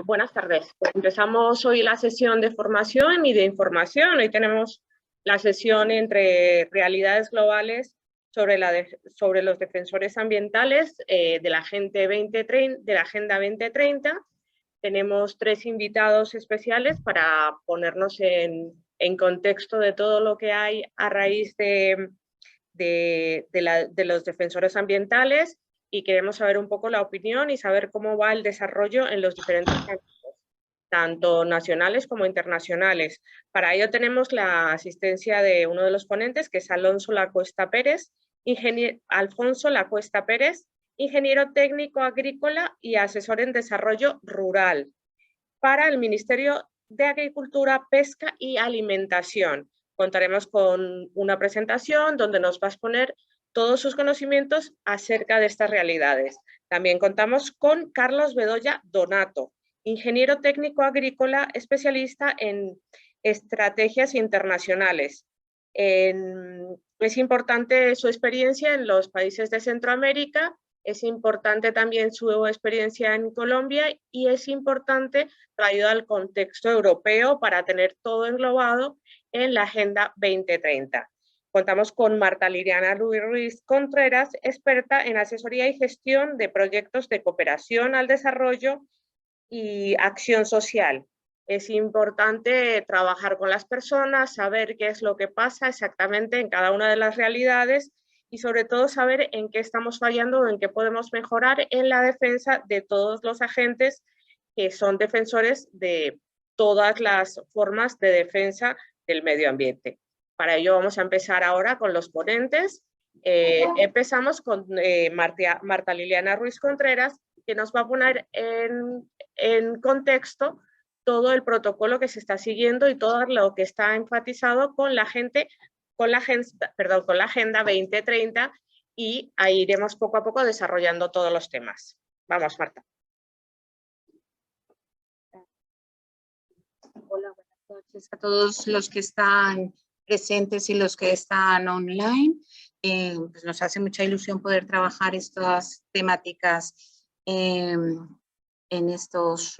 Buenas tardes. Pues empezamos hoy la sesión de formación y de información. Hoy tenemos la sesión entre realidades globales sobre los defensores ambientales de la Agenda 2030. Tenemos 3 invitados especiales para ponernos en contexto de todo lo que hay a raíz de los defensores ambientales, y queremos saber un poco la opinión y saber cómo va el desarrollo en los diferentes ámbitos, tanto nacionales como internacionales. Para ello tenemos la asistencia de uno de los ponentes, que es Alfonso Lacuesta Pérez, ingeniero técnico agrícola y asesor en desarrollo rural para el Ministerio de Agricultura, Pesca y Alimentación. Contaremos con una presentación donde nos va a exponer todos sus conocimientos acerca de estas realidades. También contamos con Carlos Bedoya Donato, ingeniero técnico agrícola especialista en estrategias internacionales. Es importante su experiencia en los países de Centroamérica, es importante también su experiencia en Colombia y es importante traído al contexto europeo para tener todo englobado en la Agenda 2030. Contamos con Marta Liliana Ruiz Contreras, experta en asesoría y gestión de proyectos de cooperación al desarrollo y acción social. Es importante trabajar con las personas, saber qué es lo que pasa exactamente en cada una de las realidades y sobre todo saber en qué estamos fallando o en qué podemos mejorar en la defensa de todos los agentes que son defensores de todas las formas de defensa del medio ambiente. Para ello vamos a empezar ahora con los ponentes. Empezamos con Marta Liliana Ruiz Contreras, que nos va a poner en contexto todo el protocolo que se está siguiendo y todo lo que está enfatizado con la Agenda 2030, y ahí iremos poco a poco desarrollando todos los temas. Vamos, Marta. Hola, buenas noches a todos los que están presentes y los que están online. Pues nos hace mucha ilusión poder trabajar estas temáticas en estos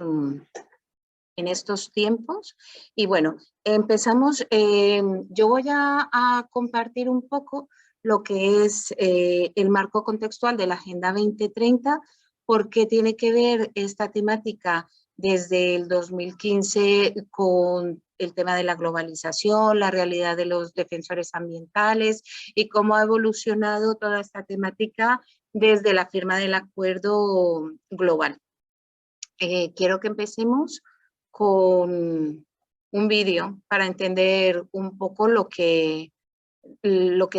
tiempos. Y bueno, empezamos. Yo voy a compartir un poco lo que es el marco contextual de la Agenda 2030, porque tiene que ver esta temática desde el 2015 con el tema de la globalización, la realidad de los defensores ambientales y cómo ha evolucionado toda esta temática desde la firma del acuerdo global. Quiero que empecemos con un vídeo para entender un poco lo que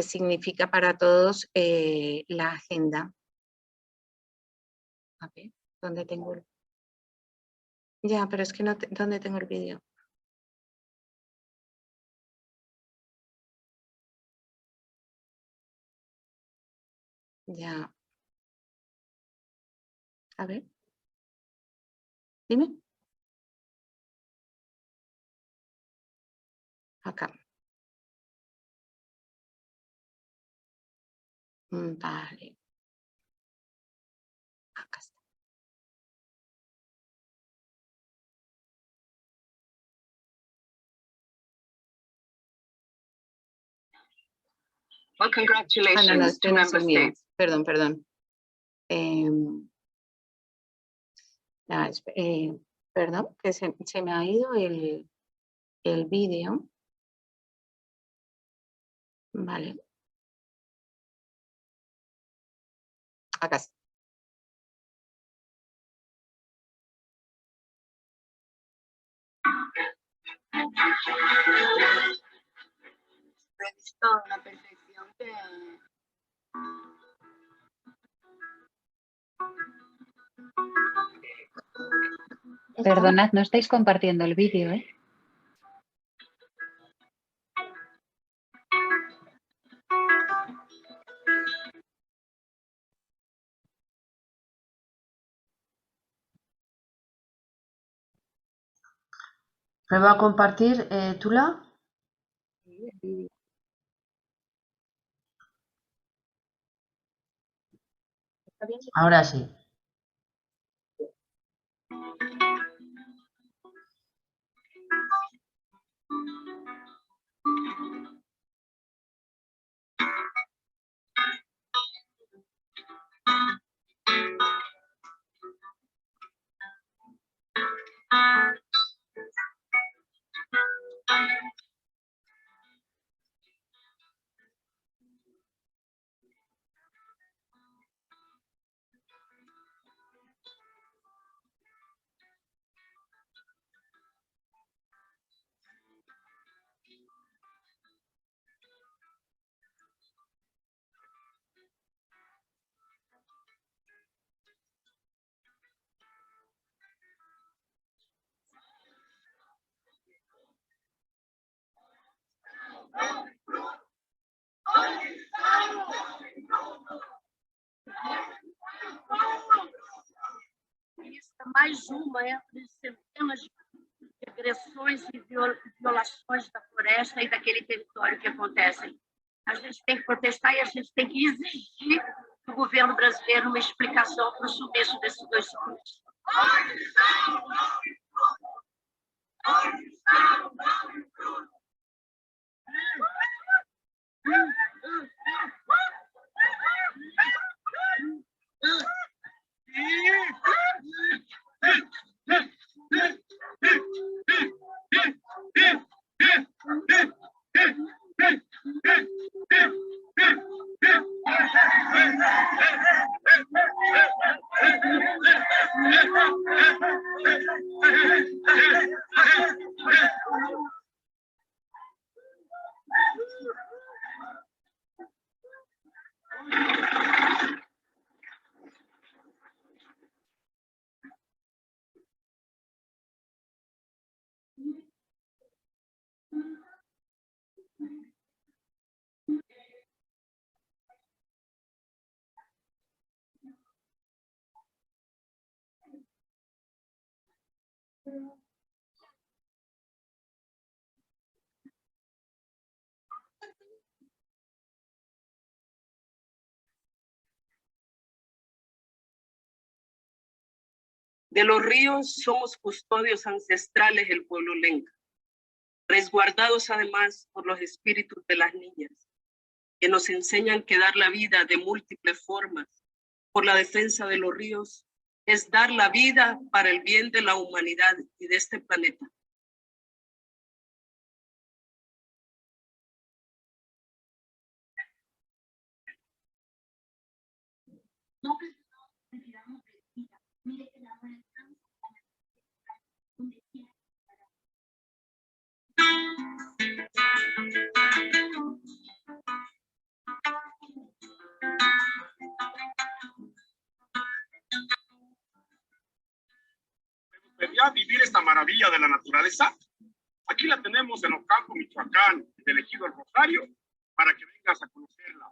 significa para todos la agenda. A ver, ¿dónde tengo el...? Ya, pero es que no, ¿dónde tengo el vídeo? Ya. A ver. Dime. Acá. Vale. Acá está. Well, congratulations to member states. Perdón. Perdón, que se me ha ido el vídeo. Vale. Acá está. Previsto a la perfección que... Perdonad, no estáis compartiendo el vídeo, ¿eh? Prueba a compartir, Tula. Ahora sí. Lista mais uma entre centenas de agressões e violações da floresta e daquele território que acontecem. A gente tem que protestar e a gente tem que exigir do governo brasileiro uma explicação para o sumiço desses 2 homens. De los ríos somos custodios ancestrales del pueblo lenca, resguardados además por los espíritus de las niñas, que nos enseñan que dar la vida de múltiples formas por la defensa de los ríos es dar la vida para el bien de la humanidad y de este planeta. ¿Gustaría vivir esta maravilla de la naturaleza? Aquí la tenemos en Ocampo, Michoacán, en el ejido El Rosario, para que vengas a conocerla.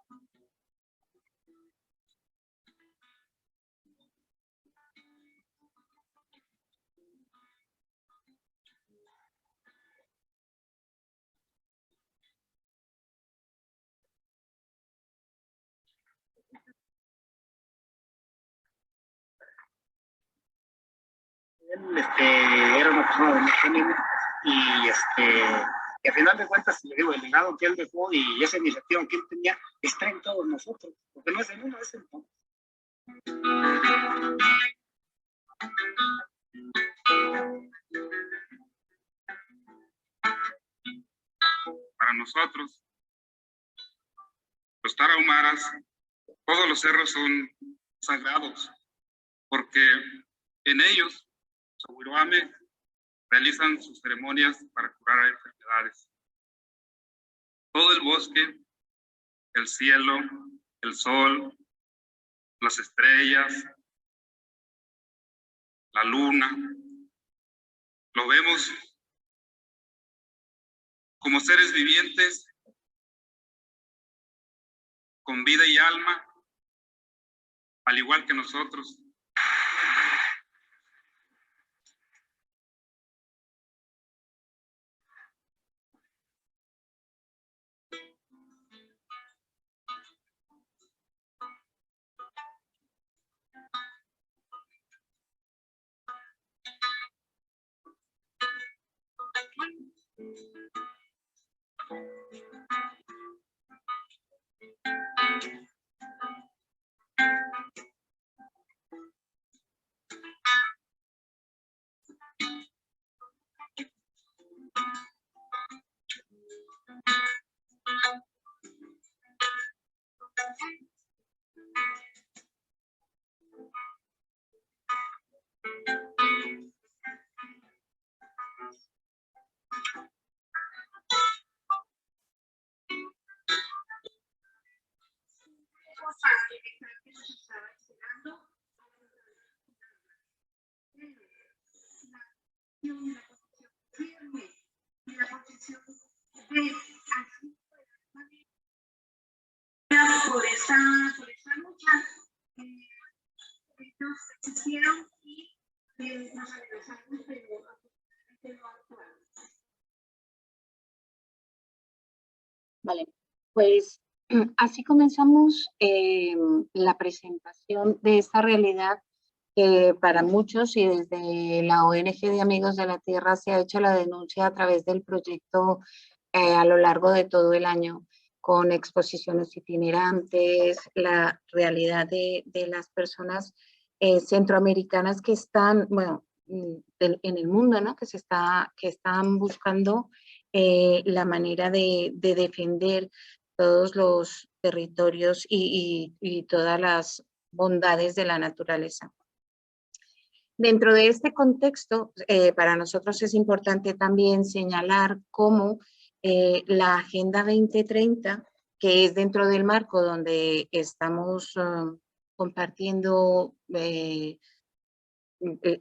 Él era una persona de mucho ánimo y al final de cuentas, le digo, el legado que él dejó y esa iniciativa que él tenía está en todos nosotros, porque no es en uno, es en todos. Para nosotros, los tarahumaras, todos los cerros son sagrados, porque en ellos Soguiroame realizan sus ceremonias para curar enfermedades. Todo el bosque, el cielo, el sol, las estrellas, la luna, lo vemos como seres vivientes con vida y alma, al igual que nosotros. La posición firme y la posición de esa lucha ellos hicieron y nos regresamos de lo actual. Vale, pues así comenzamos la presentación de esta realidad que para muchos y desde la ONG de Amigos de la Tierra se ha hecho la denuncia a través del proyecto a lo largo de todo el año, con exposiciones itinerantes, la realidad de las personas centroamericanas que están, bueno, en el mundo, ¿no? Que están buscando la manera de defender todos los territorios y todas las bondades de la naturaleza. Dentro de este contexto, para nosotros es importante también señalar cómo la Agenda 2030, que es dentro del marco donde estamos compartiendo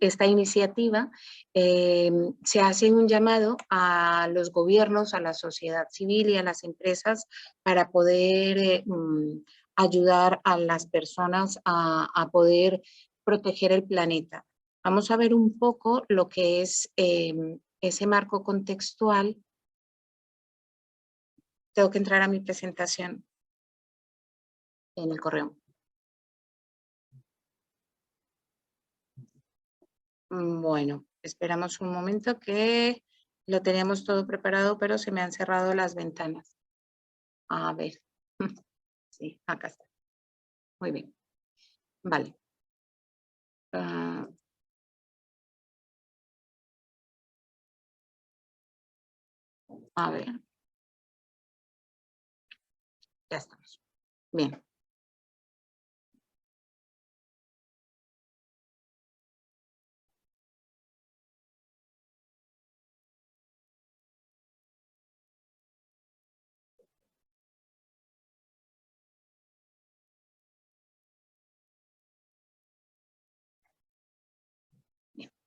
esta iniciativa, se hace un llamado a los gobiernos, a la sociedad civil y a las empresas para poder ayudar a las personas a poder proteger el planeta. Vamos a ver un poco lo que es ese marco contextual. Tengo que entrar a mi presentación en el correo. Bueno, esperamos un momento que lo teníamos todo preparado, pero se me han cerrado las ventanas. A ver. Sí, acá está. Muy bien. Vale. A ver. Ya estamos. Bien.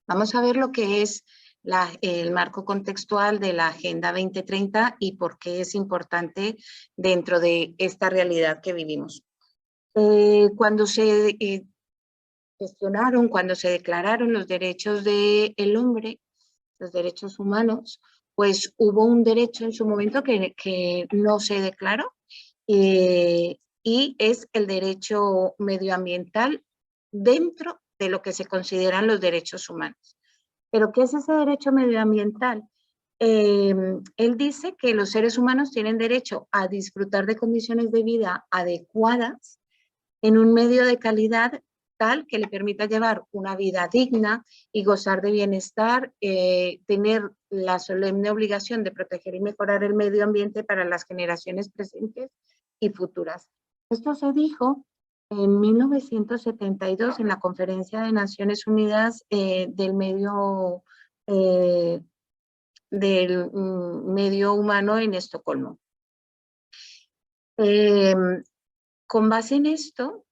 Vamos a ver lo que es el marco contextual de la Agenda 2030 y por qué es importante dentro de esta realidad que vivimos. Cuando se gestionaron, cuando se declararon los derechos del hombre, los derechos humanos, pues hubo un derecho en su momento que no se declaró y es el derecho medioambiental dentro de lo que se consideran los derechos humanos. ¿Pero qué es ese derecho medioambiental? Él dice que los seres humanos tienen derecho a disfrutar de condiciones de vida adecuadas en un medio de calidad tal que le permita llevar una vida digna y gozar de bienestar, tener la solemne obligación de proteger y mejorar el medio ambiente para las generaciones presentes y futuras. Esto se dijo en 1972 en la Conferencia de Naciones Unidas del medio humano en Estocolmo. Con base en esto,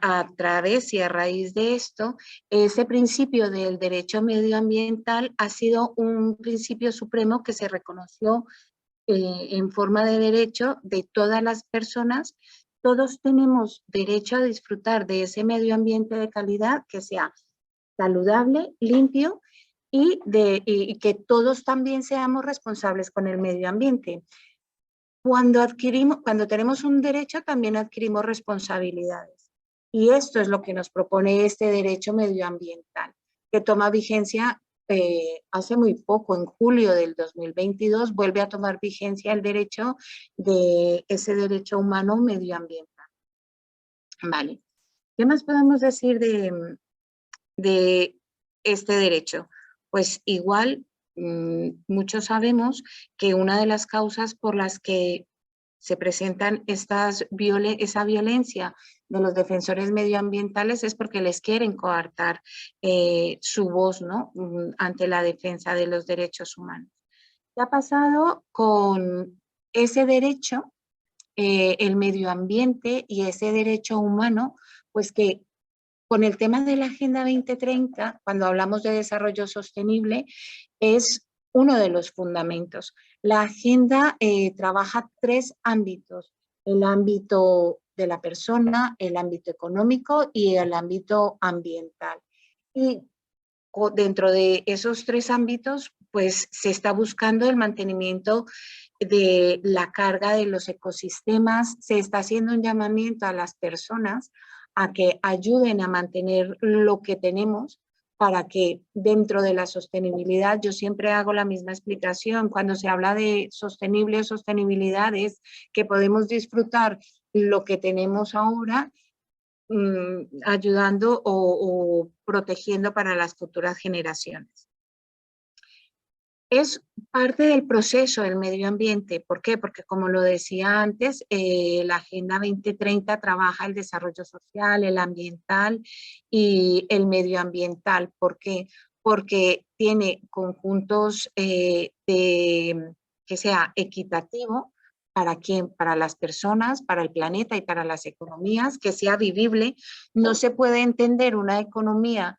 a través y a raíz de esto, ese principio del derecho medioambiental ha sido un principio supremo que se reconoció en forma de derecho de todas las personas. Todos tenemos derecho a disfrutar de ese medio ambiente de calidad que sea saludable, limpio y que todos también seamos responsables con el medio ambiente. Cuando tenemos un derecho, también adquirimos responsabilidades. Y esto es lo que nos propone este derecho medioambiental, que toma vigencia hace muy poco, en julio del 2022, vuelve a tomar vigencia el derecho de ese derecho humano medioambiental. Vale. ¿Qué más podemos decir de este derecho? Pues igual, muchos sabemos que una de las causas por las que se presentan esa violencia de los defensores medioambientales es porque les quieren coartar su voz, ¿no? Ante la defensa de los derechos humanos. ¿Qué ha pasado con ese derecho, el medio ambiente y ese derecho humano? Pues que con el tema de la Agenda 2030, cuando hablamos de desarrollo sostenible, es uno de los fundamentos. La agenda trabaja 3 ámbitos. el ámbito de la persona, el ámbito económico y el ámbito ambiental. Y dentro de esos 3 ámbitos, pues se está buscando el mantenimiento de la carga de los ecosistemas, se está haciendo un llamamiento a las personas a que ayuden a mantener lo que tenemos para que dentro de la sostenibilidad, yo siempre hago la misma explicación, cuando se habla de sostenible o sostenibilidad es que podemos disfrutar lo que tenemos ahora ayudando o protegiendo para las futuras generaciones. Es parte del proceso del medio ambiente. ¿Por qué? Porque como lo decía antes, la Agenda 2030 trabaja el desarrollo social, el ambiental y el medioambiental. ¿Por qué? Porque tiene conjuntos que sea equitativo. ¿Para quién? Para las personas, para el planeta y para las economías, que sea vivible. No se puede entender una economía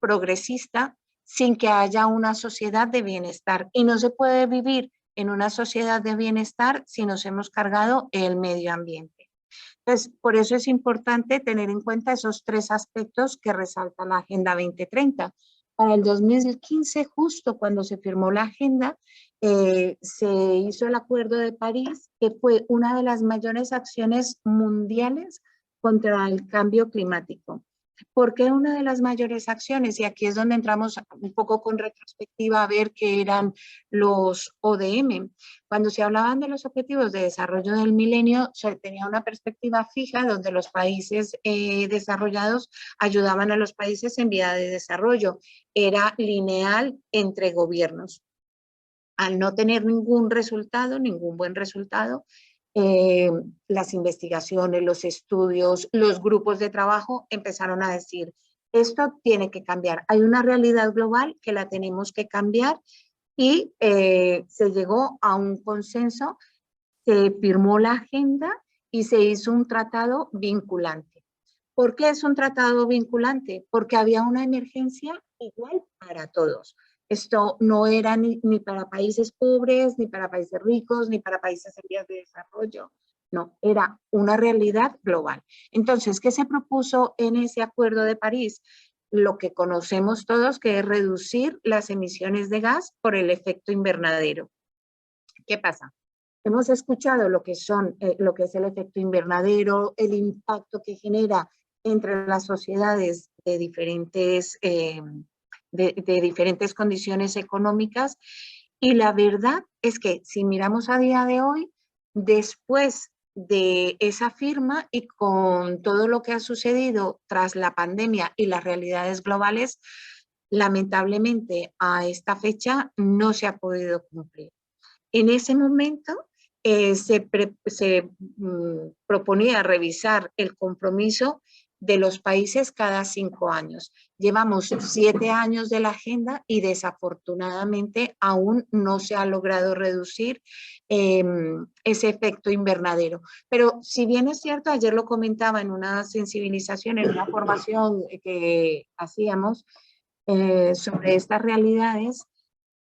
progresista sin que haya una sociedad de bienestar. Y no se puede vivir en una sociedad de bienestar si nos hemos cargado el medio ambiente. Entonces, por eso es importante tener en cuenta esos 3 aspectos que resalta la Agenda 2030. Para el 2015, justo cuando se firmó la agenda, se hizo el Acuerdo de París, que fue una de las mayores acciones mundiales contra el cambio climático. ¿Por qué una de las mayores acciones? Y aquí es donde entramos un poco con retrospectiva a ver qué eran los ODM. Cuando se hablaban de los Objetivos de Desarrollo del Milenio, se tenía una perspectiva fija donde los países desarrollados ayudaban a los países en vía de desarrollo. Era lineal entre gobiernos. Al no tener ningún resultado, ningún buen resultado, las investigaciones, los estudios, los grupos de trabajo empezaron a decir, esto tiene que cambiar. Hay una realidad global que la tenemos que cambiar y se llegó a un consenso, se firmó la agenda y se hizo un tratado vinculante. ¿Por qué es un tratado vinculante? Porque había una emergencia igual para todos. Esto no era ni para países pobres, ni para países ricos, ni para países en vías de desarrollo. No, era una realidad global. Entonces, ¿qué se propuso en ese Acuerdo de París? Lo que conocemos todos, que es reducir las emisiones de gas por el efecto invernadero. ¿Qué pasa? Hemos escuchado lo que es el efecto invernadero, el impacto que genera entre las sociedades de diferentes condiciones económicas, y la verdad es que si miramos a día de hoy, después de esa firma y con todo lo que ha sucedido tras la pandemia y las realidades globales, lamentablemente a esta fecha no se ha podido cumplir. En ese momento se proponía revisar el compromiso de los países cada 5 años. Llevamos 7 años de la agenda y desafortunadamente aún no se ha logrado reducir ese efecto invernadero. Pero si bien es cierto, ayer lo comentaba en una sensibilización, en una formación que hacíamos sobre estas realidades,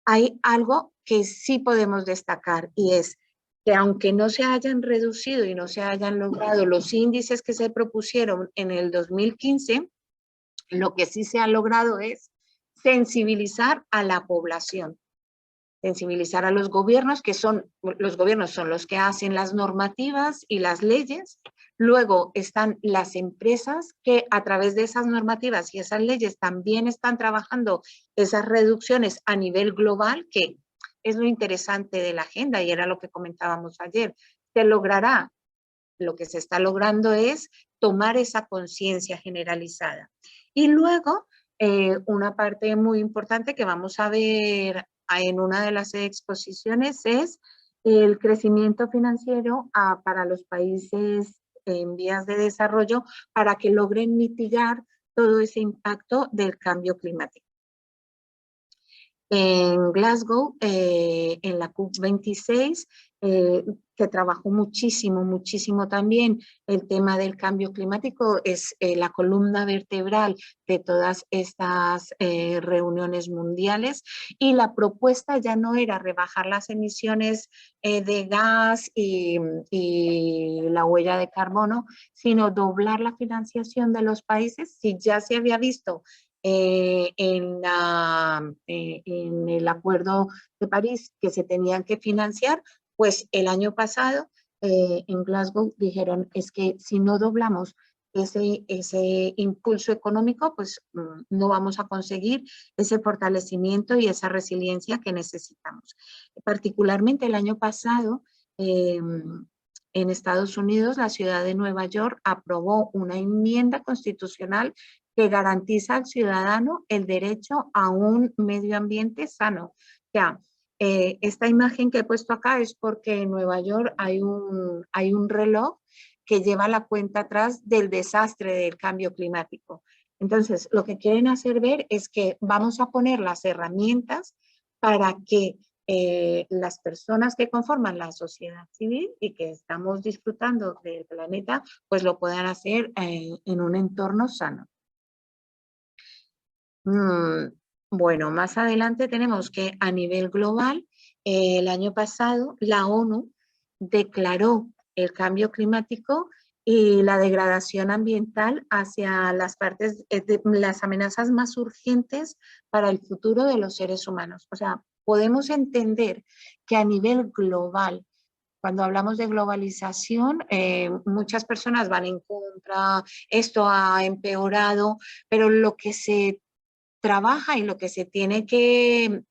hay algo que sí podemos destacar y es que aunque no se hayan reducido y no se hayan logrado los índices que se propusieron en el 2015, lo que sí se ha logrado es sensibilizar a la población, sensibilizar a los gobiernos, que son los que hacen las normativas y las leyes. Luego están las empresas que a través de esas normativas y esas leyes también están trabajando esas reducciones a nivel global, que es lo interesante de la agenda y era lo que comentábamos ayer. Se logrará, lo que se está logrando es tomar esa conciencia generalizada. Y luego, una parte muy importante que vamos a ver en una de las exposiciones es el crecimiento financiero para los países en vías de desarrollo para que logren mitigar todo ese impacto del cambio climático. En Glasgow, en la COP26, se trabajó muchísimo, muchísimo también el tema del cambio climático, es la columna vertebral de todas estas reuniones mundiales, y la propuesta ya no era rebajar las emisiones de gas y la huella de carbono, sino doblar la financiación de los países. Si ya se había visto en el Acuerdo de París que se tenían que financiar, pues el año pasado en Glasgow dijeron, es que si no doblamos ese impulso económico, pues no vamos a conseguir ese fortalecimiento y esa resiliencia que necesitamos. Particularmente el año pasado, en Estados Unidos, la ciudad de Nueva York aprobó una enmienda constitucional que garantiza al ciudadano el derecho a un medio ambiente sano. Ya, esta imagen que he puesto acá es porque en Nueva York hay un reloj que lleva la cuenta atrás del desastre del cambio climático. Entonces, lo que quieren hacer ver es que vamos a poner las herramientas para que las personas que conforman la sociedad civil y que estamos disfrutando del planeta, pues lo puedan hacer en un entorno sano. Bueno, más adelante tenemos que a nivel global, el año pasado la ONU declaró el cambio climático y la degradación ambiental hacia las las amenazas más urgentes para el futuro de los seres humanos. O sea, podemos entender que a nivel global, cuando hablamos de globalización, muchas personas van en contra, esto ha empeorado, pero lo que se trabaja y lo que se tiene que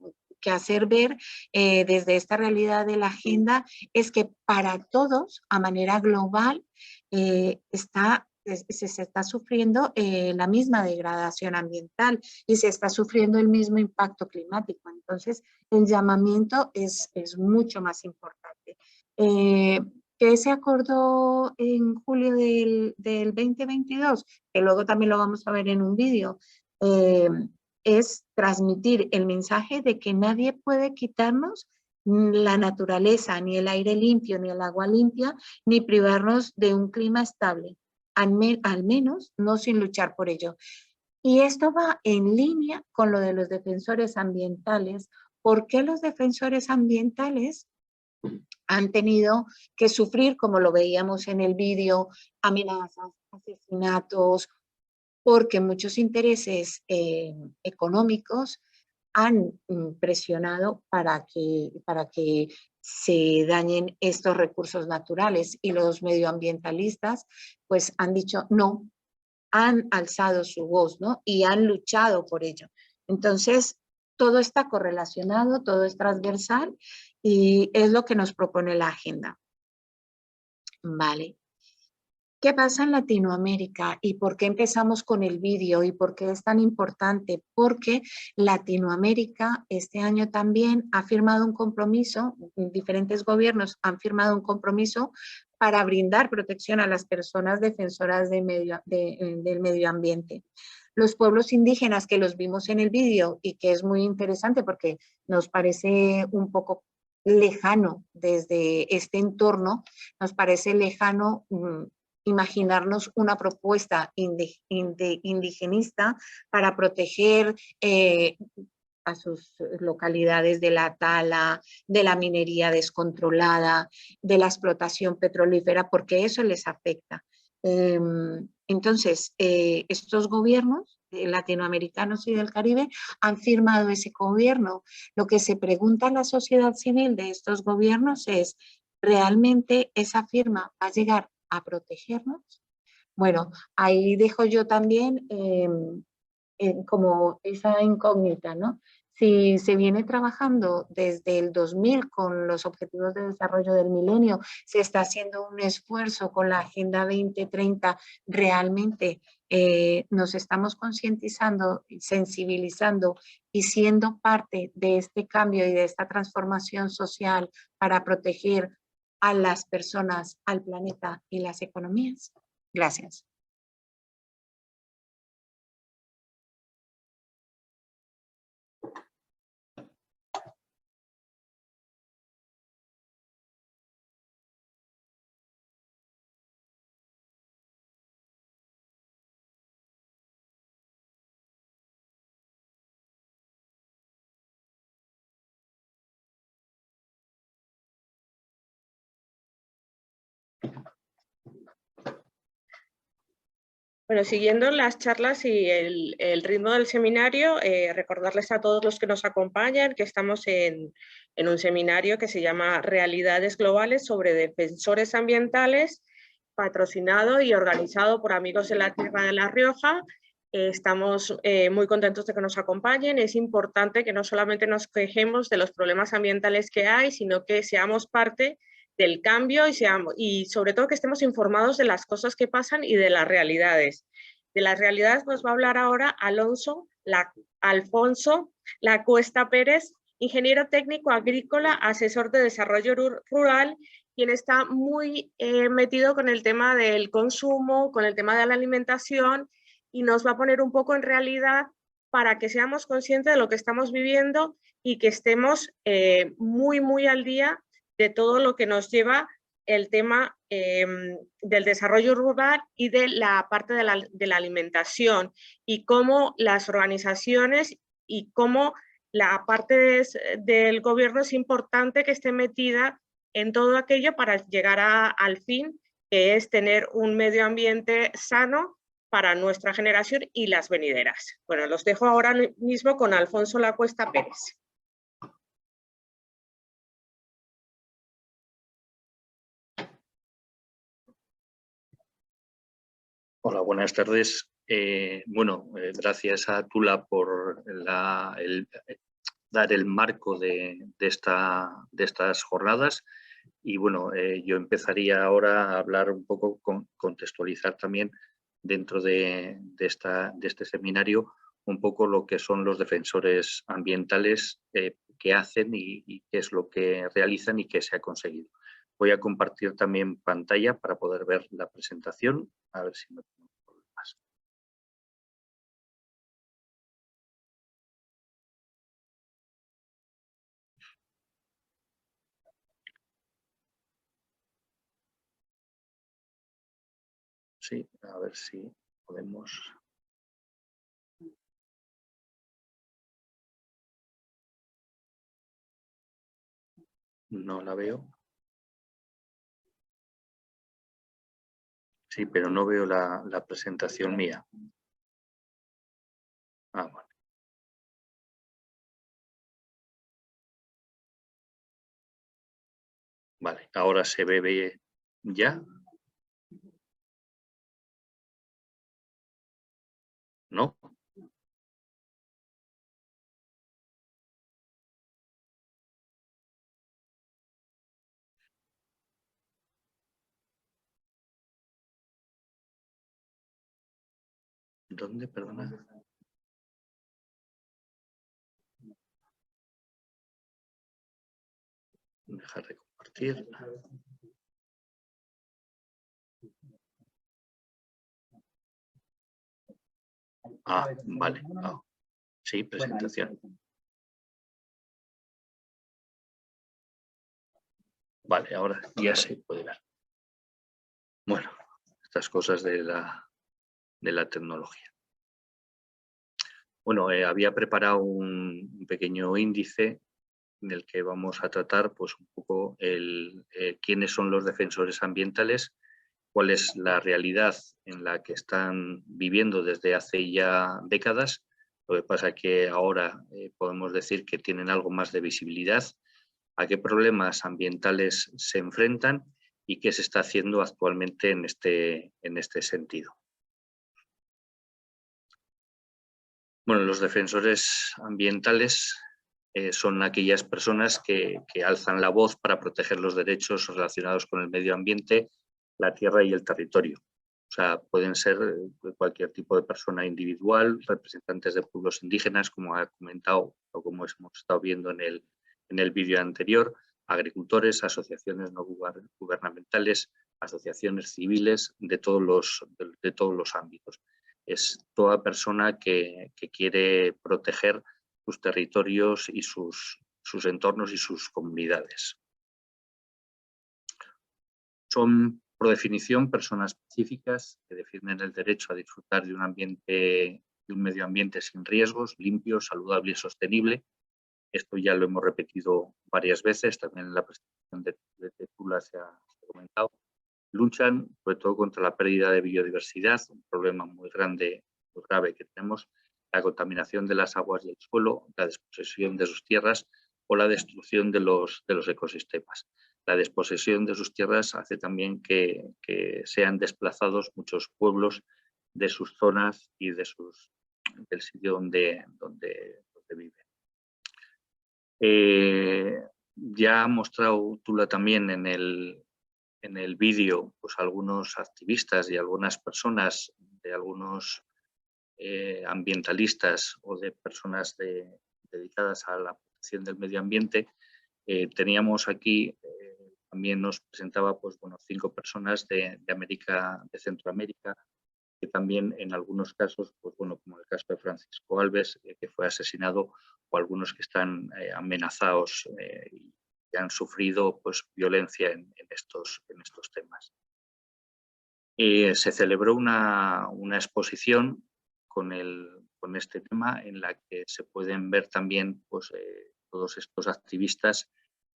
hacer ver desde esta realidad de la agenda es que para todos, a manera global, se está sufriendo la misma degradación ambiental y se está sufriendo el mismo impacto climático. Entonces, el llamamiento es mucho más importante. ¿Qué se acordó en julio del 2022? Que luego también lo vamos a ver en un vídeo. Es transmitir el mensaje de que nadie puede quitarnos la naturaleza, ni el aire limpio, ni el agua limpia, ni privarnos de un clima estable, al menos no sin luchar por ello. Y esto va en línea con lo de los defensores ambientales. ¿Por qué los defensores ambientales han tenido que sufrir, como lo veíamos en el vídeo, amenazas, asesinatos? Porque muchos intereses económicos han presionado para que se dañen estos recursos naturales, y los medioambientalistas pues han dicho no, han alzado su voz, ¿no? Y han luchado por ello. Entonces, todo está correlacionado, todo es transversal y es lo que nos propone la agenda. Vale. ¿Qué pasa en Latinoamérica y por qué empezamos con el vídeo y por qué es tan importante? Porque Latinoamérica este año también ha firmado un compromiso, diferentes gobiernos han firmado un compromiso para brindar protección a las personas defensoras del medio ambiente. Los pueblos indígenas que los vimos en el vídeo y que es muy interesante porque nos parece un poco lejano desde este entorno, nos parece lejano imaginarnos una propuesta indigenista para proteger a sus localidades de la tala, de la minería descontrolada, de la explotación petrolífera, porque eso les afecta. Entonces, estos gobiernos latinoamericanos y del Caribe han firmado ese gobierno. Lo que se pregunta a la sociedad civil de estos gobiernos es, ¿realmente esa firma va a llegar a protegernos? Bueno, ahí dejo yo también como esa incógnita, ¿no? Si se viene trabajando desde el 2000 con los Objetivos de Desarrollo del Milenio, se está haciendo un esfuerzo con la Agenda 2030, realmente nos estamos concientizando, sensibilizando y siendo parte de este cambio y de esta transformación social para proteger a las personas, al planeta y las economías. Gracias. Bueno, siguiendo las charlas y el ritmo del seminario, recordarles a todos los que nos acompañan que estamos en un seminario que se llama Realidades Globales sobre Defensores Ambientales, patrocinado y organizado por Amigos de la Tierra de La Rioja. Estamos muy contentos de que nos acompañen. Es importante que no solamente nos quejemos de los problemas ambientales que hay, sino que seamos parte del cambio y sobre todo que estemos informados de las cosas que pasan y de las realidades. De las realidades nos va a hablar ahora Alfonso Lacuesta Pérez, ingeniero técnico agrícola, asesor de desarrollo rural, quien está muy metido con el tema del consumo, con el tema de la alimentación, y nos va a poner un poco en realidad para que seamos conscientes de lo que estamos viviendo y que estemos muy al día de todo lo que nos lleva el tema del desarrollo rural y de la parte de la alimentación, y cómo las organizaciones y cómo la parte del gobierno es importante que esté metida en todo aquello para llegar al fin, que es tener un medio ambiente sano para nuestra generación y las venideras. Bueno, los dejo ahora mismo con Alfonso Lacuesta Pérez. Hola, buenas tardes. Gracias a Tula por dar el marco de estas jornadas. Y bueno, yo empezaría ahora a hablar un poco, contextualizar también dentro de este seminario un poco lo que son los defensores ambientales, qué hacen y qué es lo que realizan y qué se ha conseguido. Voy a compartir también pantalla para poder ver la presentación. A ver si no tengo problemas. Sí, a ver si podemos. No la veo. Sí, pero no veo la presentación mía. Ah, bueno. Vale, ahora se ve ya. ¿No? ¿Dónde? Perdona. Dejar de compartir. Ah, vale. Ah, sí, presentación. Vale, ahora ya se puede ver. Bueno, estas cosas de la tecnología. Bueno, había preparado un pequeño índice en el que vamos a tratar pues, un poco quiénes son los defensores ambientales, cuál es la realidad en la que están viviendo desde hace ya décadas. Lo que pasa es que ahora podemos decir que tienen algo más de visibilidad, a qué problemas ambientales se enfrentan y qué se está haciendo actualmente en este sentido. Bueno, los defensores ambientales son aquellas personas que alzan la voz para proteger los derechos relacionados con el medio ambiente, la tierra y el territorio. O sea, pueden ser cualquier tipo de persona individual, representantes de pueblos indígenas, como ha comentado o como hemos estado viendo en el vídeo anterior, agricultores, asociaciones no gubernamentales, asociaciones civiles de todos los ámbitos. Es toda persona que quiere proteger sus territorios y sus entornos y sus comunidades. Son, por definición, personas pacíficas que defienden el derecho a disfrutar de un medio ambiente sin riesgos, limpio, saludable y sostenible. Esto ya lo hemos repetido varias veces, también en la presentación de Tula se ha comentado. luchan sobre todo contra la pérdida de biodiversidad, un problema muy grande, muy grave que tenemos, la contaminación de las aguas y el suelo, la desposesión de sus tierras o la destrucción de los ecosistemas. La desposesión de sus tierras hace también que sean desplazados muchos pueblos de sus zonas y del sitio donde viven. Ya ha mostrado Tula también en el vídeo pues, algunos activistas y algunas personas de algunos ambientalistas o de personas dedicadas a la protección del medio ambiente. Teníamos aquí, también nos presentaba pues, bueno, 5 personas de Centroamérica, que también en algunos casos, pues, bueno, como el caso de Francisco Alves, que fue asesinado, o algunos que están amenazados y que han sufrido pues, violencia en estos temas. Se celebró una exposición con este tema en la que se pueden ver también pues, todos estos activistas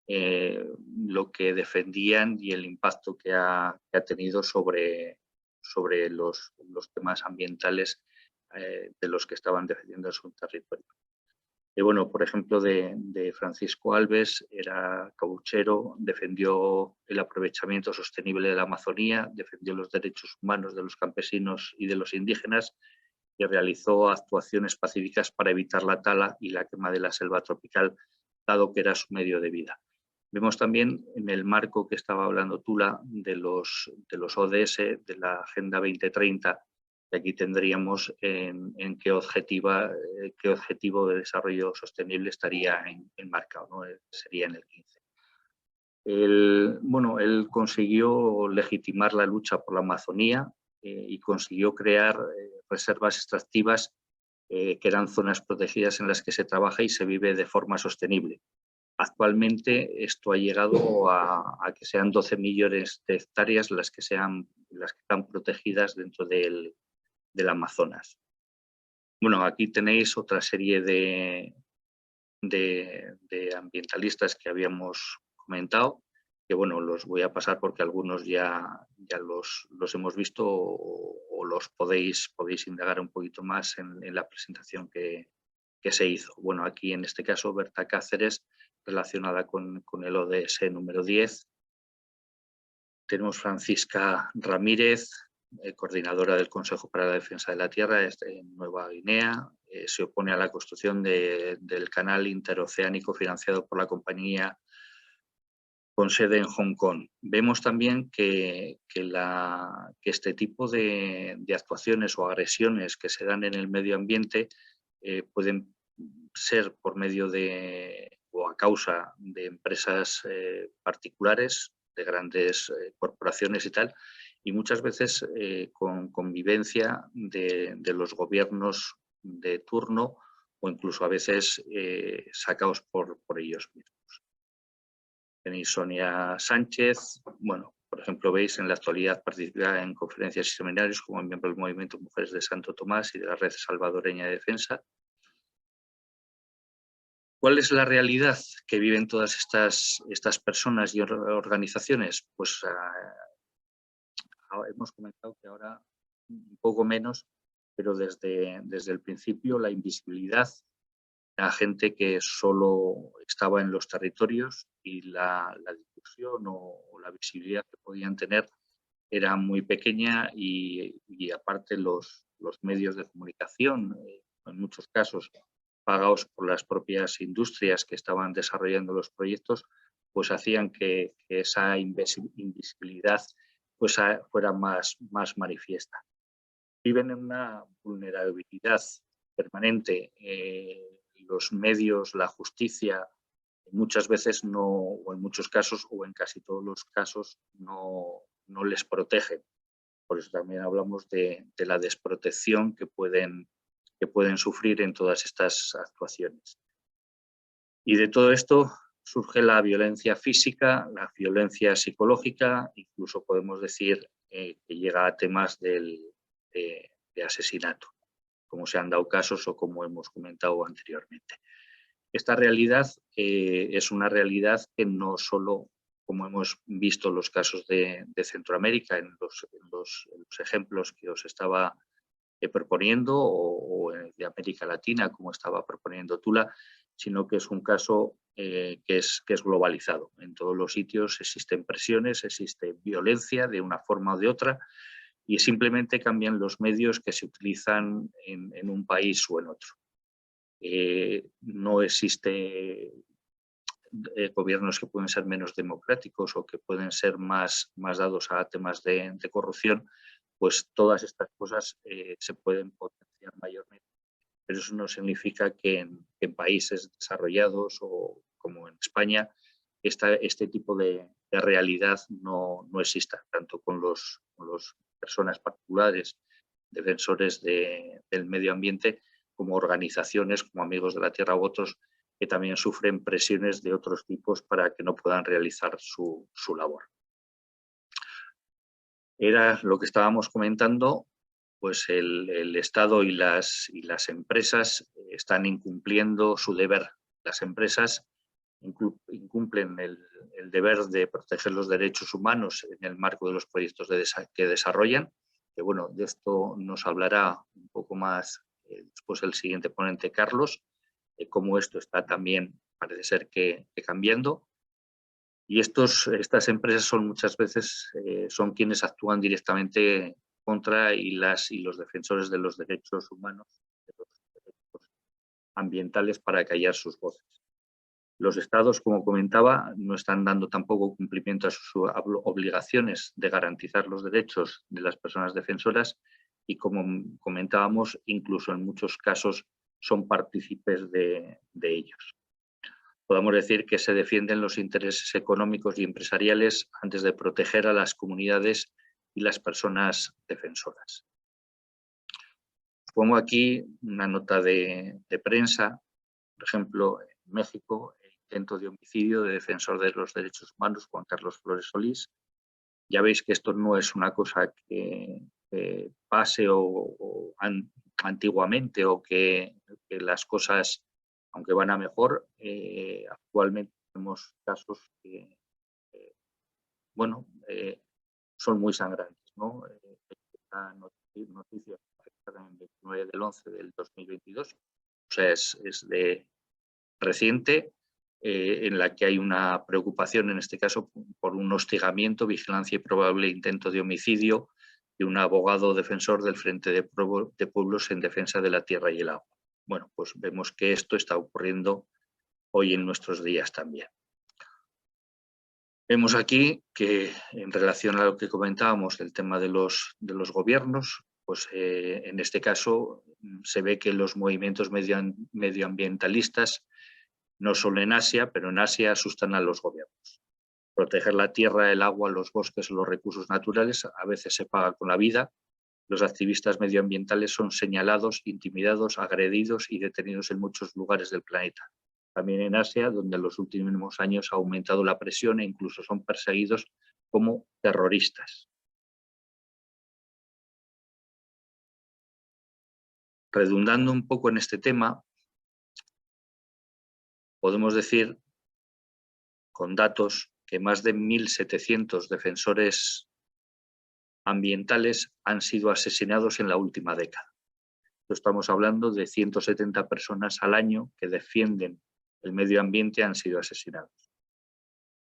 lo que defendían y el impacto que ha tenido sobre los temas ambientales de los que estaban defendiendo su territorio. Bueno, por ejemplo, de Francisco Alves, era cabuchero, defendió el aprovechamiento sostenible de la Amazonía, defendió los derechos humanos de los campesinos y de los indígenas y realizó actuaciones pacíficas para evitar la tala y la quema de la selva tropical, dado que era su medio de vida. Vemos también en el marco que estaba hablando Tula de los ODS, de la Agenda 2030, que aquí tendríamos en qué objetivo de desarrollo sostenible estaría enmarcado, ¿no? Sería en el 15. Él consiguió legitimar la lucha por la Amazonía y consiguió crear reservas extractivas que eran zonas protegidas en las que se trabaja y se vive de forma sostenible. Actualmente esto ha llegado a que sean 12 millones de hectáreas las que están protegidas dentro del Amazonas. Bueno, aquí tenéis otra serie de ambientalistas que habíamos comentado, que bueno, los voy a pasar porque algunos ya los hemos visto o los podéis indagar un poquito más en la presentación que se hizo. Bueno, aquí en este caso Berta Cáceres, relacionada con el ODS número 10. Tenemos Francisca Ramírez, coordinadora del Consejo para la Defensa de la Tierra en Nueva Guinea. Se opone a la construcción del canal interoceánico financiado por la compañía con sede en Hong Kong. Vemos también que este tipo de actuaciones o agresiones que se dan en el medio ambiente pueden ser por medio o a causa de empresas particulares, de grandes corporaciones y tal, y muchas veces con convivencia de los gobiernos de turno o incluso a veces sacados por ellos mismos. Tenéis Sonia Sánchez, bueno, por ejemplo, veis en la actualidad participa en conferencias y seminarios como miembro del Movimiento Mujeres de Santo Tomás y de la Red Salvadoreña de Defensa. ¿Cuál es la realidad que viven todas estas personas y organizaciones? Pues hemos comentado que ahora un poco menos, pero desde el principio la invisibilidad, la gente que solo estaba en los territorios y la difusión o la visibilidad que podían tener era muy pequeña y aparte los medios de comunicación, en muchos casos pagados por las propias industrias que estaban desarrollando los proyectos, pues hacían que esa invisibilidad pues, fuera más manifiesta. Viven en una vulnerabilidad permanente. Los medios, la justicia, muchas veces no, o en muchos casos, o en casi todos los casos, no les protegen. Por eso también hablamos de la desprotección que pueden sufrir en todas estas actuaciones. Y de todo esto surge la violencia física, la violencia psicológica, incluso podemos decir que llega a temas de asesinato, como se han dado casos o como hemos comentado anteriormente. Esta realidad es una realidad que no solo como hemos visto los casos de Centroamérica en los ejemplos que os estaba proponiendo, o de América Latina, como estaba proponiendo Tula, sino que es un caso que es globalizado. En todos los sitios existen presiones, existe violencia de una forma o de otra, y simplemente cambian los medios que se utilizan en un país o en otro. No existe gobiernos que pueden ser menos democráticos o que pueden ser más dados a temas de corrupción, pues todas estas cosas se pueden potenciar mayormente. Pero eso no significa que en países desarrollados o como en España este tipo de realidad no exista, tanto con los personas particulares, defensores del medio ambiente, como organizaciones como Amigos de la Tierra u otros que también sufren presiones de otros tipos para que no puedan realizar su labor. Era lo que estábamos comentando, pues el Estado y las empresas están incumpliendo su deber. Las empresas incumplen el deber de proteger los derechos humanos en el marco de los proyectos que desarrollan, que bueno, de esto nos hablará un poco más después el siguiente ponente, Carlos, cómo esto está también, parece ser que cambiando. Y estas empresas son muchas veces son quienes actúan directamente contra y los defensores de los derechos humanos, de los derechos ambientales, para callar sus voces. Los estados, como comentaba, no están dando tampoco cumplimiento a sus obligaciones de garantizar los derechos de las personas defensoras y, como comentábamos, incluso en muchos casos son partícipes de ellos. Podemos decir que se defienden los intereses económicos y empresariales antes de proteger a las comunidades y las personas defensoras. Pongo aquí una nota de prensa, por ejemplo, en México, el intento de homicidio de defensor de los derechos humanos, Juan Carlos Flores Solís. Ya veis que esto no es una cosa que pase antiguamente, o que las cosas, aunque van a mejor, actualmente tenemos casos que son muy sangrantes, ¿no? Esta noticia en 29 del 11 del 2022, o sea, es de reciente, en la que hay una preocupación, en este caso, por un hostigamiento, vigilancia y probable intento de homicidio de un abogado defensor del Frente de Pueblos en Defensa de la Tierra y el Agua. Bueno, pues vemos que esto está ocurriendo hoy en nuestros días también. Vemos aquí que, en relación a lo que comentábamos del tema de los gobiernos, pues en este caso se ve que los movimientos medioambientalistas, no solo en Asia, pero en Asia asustan a los gobiernos. Proteger la tierra, el agua, los bosques o los recursos naturales a veces se paga con la vida. Los activistas medioambientales son señalados, intimidados, agredidos y detenidos en muchos lugares del planeta. También en Asia, donde en los últimos años ha aumentado la presión e incluso son perseguidos como terroristas. Redundando un poco en este tema, podemos decir con datos que más de 1.700 defensores ambientales han sido asesinados en la última década. Estamos hablando de 170 personas al año que defienden el medio ambiente han sido asesinados.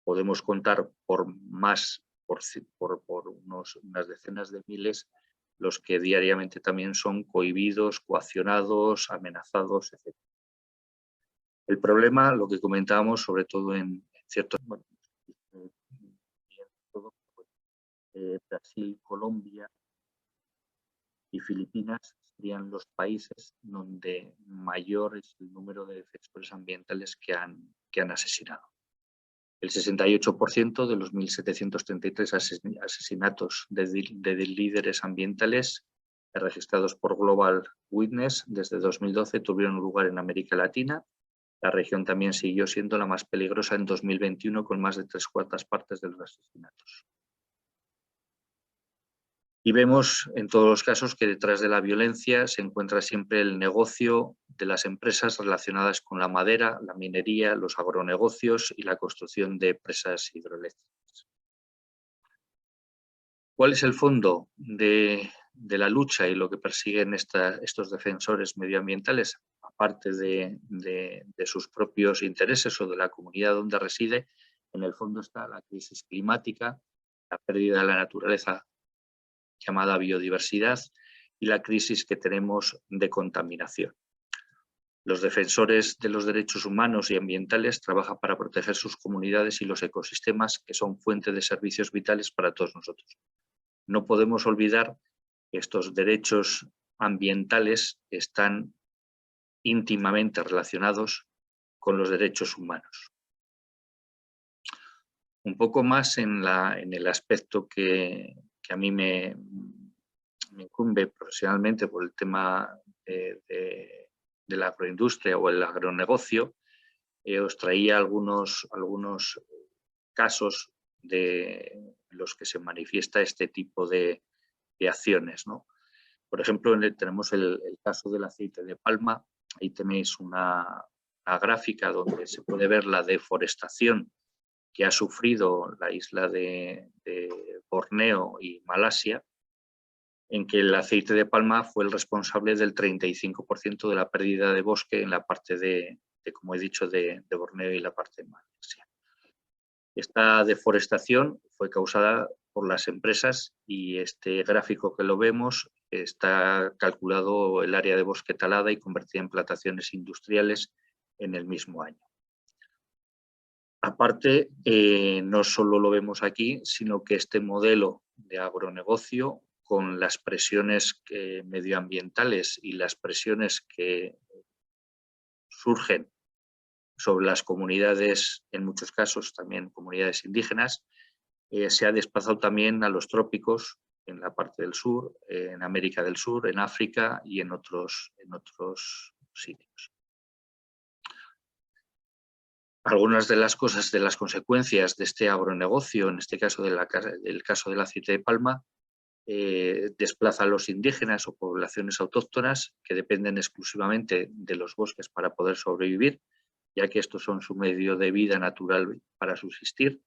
Podemos contar por unas decenas de miles los que diariamente también son cohibidos, coaccionados, amenazados, etc. El problema, lo que comentábamos, sobre todo en ciertos... Brasil, Colombia y Filipinas serían los países donde mayor es el número de defensores ambientales que han asesinado. El 68% de los 1.733 asesinatos de líderes ambientales registrados por Global Witness desde 2012 tuvieron lugar en América Latina. La región también siguió siendo la más peligrosa en 2021, con más de 3/4 partes de los asesinatos. Y vemos en todos los casos que detrás de la violencia se encuentra siempre el negocio de las empresas relacionadas con la madera, la minería, los agronegocios y la construcción de presas hidroeléctricas. ¿Cuál es el fondo de la lucha y lo que persiguen estos defensores medioambientales? Aparte de sus propios intereses o de la comunidad donde reside, en el fondo está la crisis climática, la pérdida de la naturaleza llamada biodiversidad y la crisis que tenemos de contaminación. Los defensores de los derechos humanos y ambientales trabajan para proteger sus comunidades y los ecosistemas que son fuente de servicios vitales para todos nosotros. No podemos olvidar que estos derechos ambientales están íntimamente relacionados con los derechos humanos. Un poco más en el aspecto que a mí me incumbe profesionalmente por el tema de la agroindustria o el agronegocio, os traía algunos casos de los que se manifiesta este tipo de acciones, ¿no? Por ejemplo, tenemos el caso del aceite de palma. Ahí tenéis una gráfica donde se puede ver la deforestación que ha sufrido la isla de Borneo y Malasia, en que el aceite de palma fue el responsable del 35% de la pérdida de bosque en la parte como he dicho, de Borneo y la parte de Malasia. Esta deforestación fue causada por las empresas y este gráfico que lo vemos está calculado el área de bosque talada y convertida en plantaciones industriales en el mismo año. Aparte, no solo lo vemos aquí, sino que este modelo de agronegocio, con las presiones medioambientales y las presiones que surgen sobre las comunidades, en muchos casos también comunidades indígenas, se ha desplazado también a los trópicos, en la parte del sur, en América del Sur, en África y en otros sitios. Algunas de las cosas, de las consecuencias de este agronegocio, en este caso del caso del aceite de palma, desplaza a los indígenas o poblaciones autóctonas que dependen exclusivamente de los bosques para poder sobrevivir, ya que estos son su medio de vida natural para subsistir.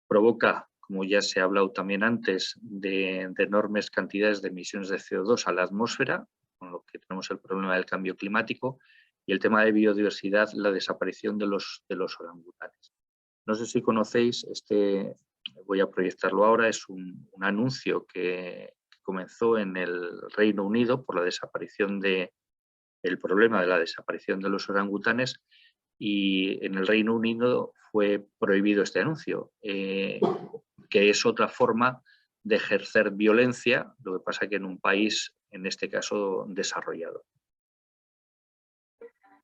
Provoca, como ya se ha hablado también antes, de enormes cantidades de emisiones de CO2 a la atmósfera, con lo que tenemos el problema del cambio climático, y el tema de biodiversidad, la desaparición de los orangutanes. No sé si conocéis, voy a proyectarlo ahora, es un anuncio que comenzó en el Reino Unido por la desaparición el problema de la desaparición de los orangutanes, y en el Reino Unido fue prohibido este anuncio, que es otra forma de ejercer violencia, lo que pasa que en un país, en este caso, desarrollado.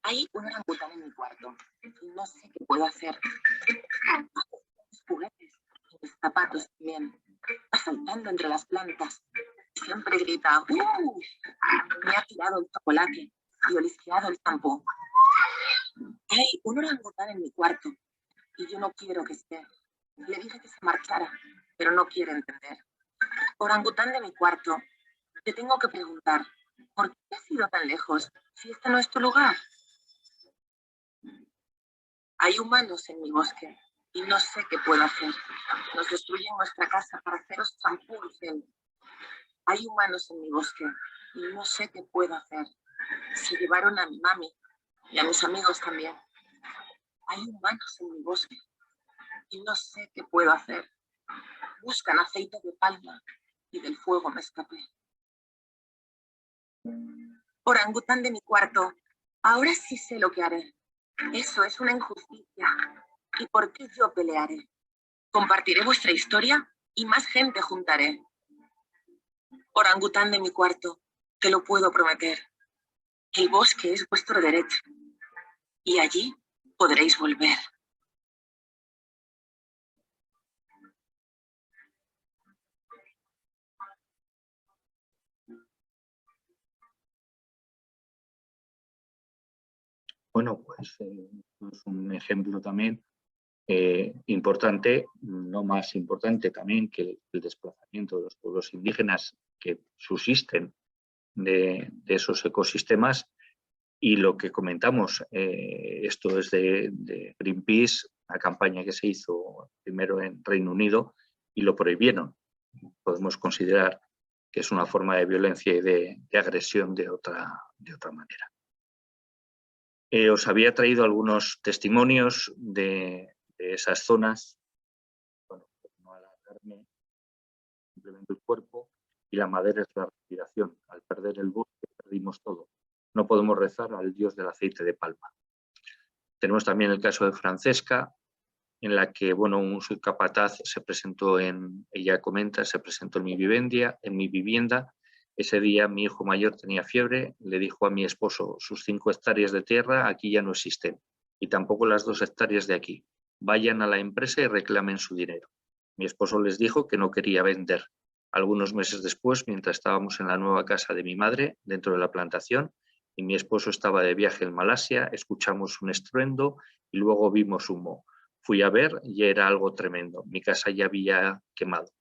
Hay un orangután en mi cuarto y no sé qué puedo hacer. Mis juguetes y mis zapatos también, saltando entre las plantas. Siempre grita, me ha tirado el chocolate y olisqueado el champú. Hay un orangután en mi cuarto y yo no quiero que esté. Le dije que se marchara, pero no quiere entender. Orangután de mi cuarto, te tengo que preguntar, ¿por qué has ido tan lejos si este no es tu lugar? Hay humanos en mi bosque y no sé qué puedo hacer. Nos destruyen nuestra casa para haceros champú y gel. Hay humanos en mi bosque y no sé qué puedo hacer. Se llevaron a mi mami y a mis amigos también. Hay humanos en mi bosque y no sé qué puedo hacer. Buscan aceite de palma y del fuego me escapé. Orangután de mi cuarto, ahora sí sé lo que haré. Eso es una injusticia. ¿Y por qué yo pelearé? Compartiré vuestra historia y más gente juntaré. Orangután de mi cuarto, te lo puedo prometer. El bosque es vuestro derecho. Y allí podréis volver. Bueno, pues es un ejemplo también importante, no más importante también que el desplazamiento de los pueblos indígenas que subsisten de esos ecosistemas. Y lo que comentamos, esto es de Greenpeace, una campaña que se hizo primero en Reino Unido y lo prohibieron. Podemos considerar que es una forma de violencia y de agresión de otra manera. Os había traído algunos testimonios de esas zonas. Bueno, no alargarme, simplemente el cuerpo y la madera es la respiración. Al perder el bosque perdimos todo. No podemos rezar al dios del aceite de palma. Tenemos también el caso de Francesca, en la que un subcapataz se presentó ella comenta, se presentó en mi vivienda. Ese día mi hijo mayor tenía fiebre, le dijo a mi esposo, sus 5 hectáreas de tierra aquí ya no existen, y tampoco las 2 hectáreas de aquí. Vayan a la empresa y reclamen su dinero. Mi esposo les dijo que no quería vender. Algunos meses después, mientras estábamos en la nueva casa de mi madre, dentro de la plantación, y mi esposo estaba de viaje en Malasia, escuchamos un estruendo y luego vimos humo. Fui a ver y era algo tremendo. Mi casa ya había quemado.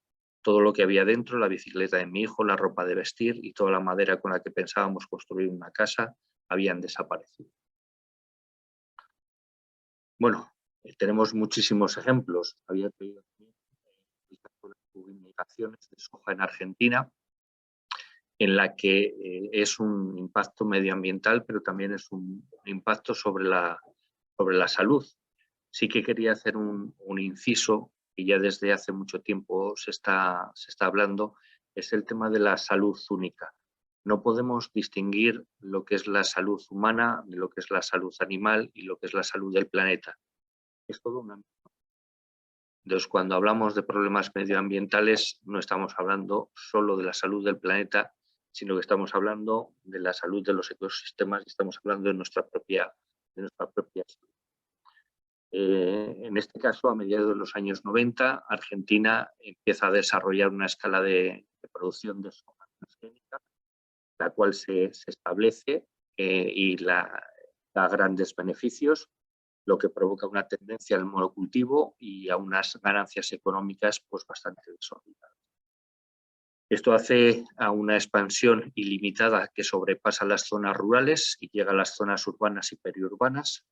Todo lo que había dentro, la bicicleta de mi hijo, la ropa de vestir y toda la madera con la que pensábamos construir una casa, habían desaparecido. Bueno, tenemos muchísimos ejemplos. Había traído también el caso de las fumigaciones de soja en Argentina, en la que es un impacto medioambiental, pero también es un impacto sobre la salud. Sí que quería hacer un inciso, que ya desde hace mucho tiempo se está hablando, es el tema de la salud única. No podemos distinguir lo que es la salud humana de lo que es la salud animal y lo que es la salud del planeta. Es todo una misma. Entonces, cuando hablamos de problemas medioambientales, no estamos hablando solo de la salud del planeta, sino que estamos hablando de la salud de los ecosistemas y estamos hablando de nuestra propia salud. En este caso, a mediados de los años 90, Argentina empieza a desarrollar una escala de producción de soja transgénica, la cual se establece y da grandes beneficios, lo que provoca una tendencia al monocultivo y a unas ganancias económicas bastante desorbitadas. Esto hace a una expansión ilimitada que sobrepasa las zonas rurales y llega a las zonas urbanas y periurbanas,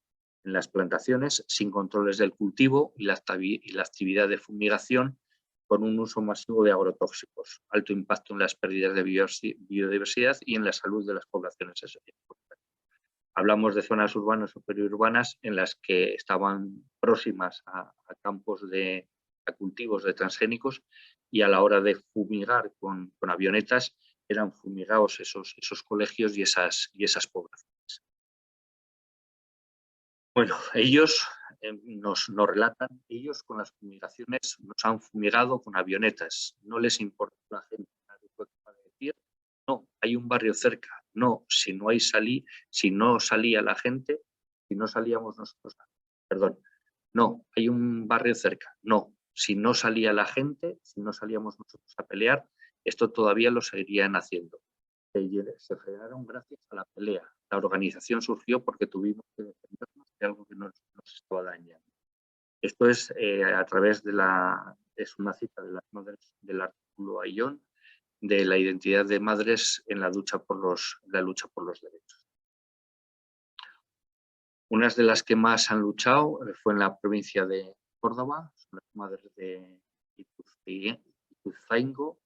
en las plantaciones, sin controles del cultivo y la actividad de fumigación, con un uso masivo de agrotóxicos, alto impacto en las pérdidas de biodiversidad y en la salud de las poblaciones. Hablamos de zonas urbanas o periurbanas en las que estaban próximas a campos a cultivos de transgénicos, y a la hora de fumigar con avionetas eran fumigados esos colegios y esas poblaciones. Bueno, ellos nos relatan, ellos con las fumigaciones nos han fumigado con avionetas, no les importa la gente, nadie puede decir, no, hay un barrio cerca, no, si no salía la gente, si no salíamos nosotros, perdón, no, hay un barrio cerca, no, si no salía la gente, si no salíamos nosotros a pelear, esto todavía lo seguirían haciendo. Se frenaron gracias a la pelea. La organización surgió porque tuvimos que defendernos de algo que nos estaba dañando. Esto es a través es una cita de las madres del artículo Ayllón, de la identidad de madres en la lucha por los derechos. Unas de las que más han luchado fue en la provincia de Córdoba, son las madres de Ituzaingó,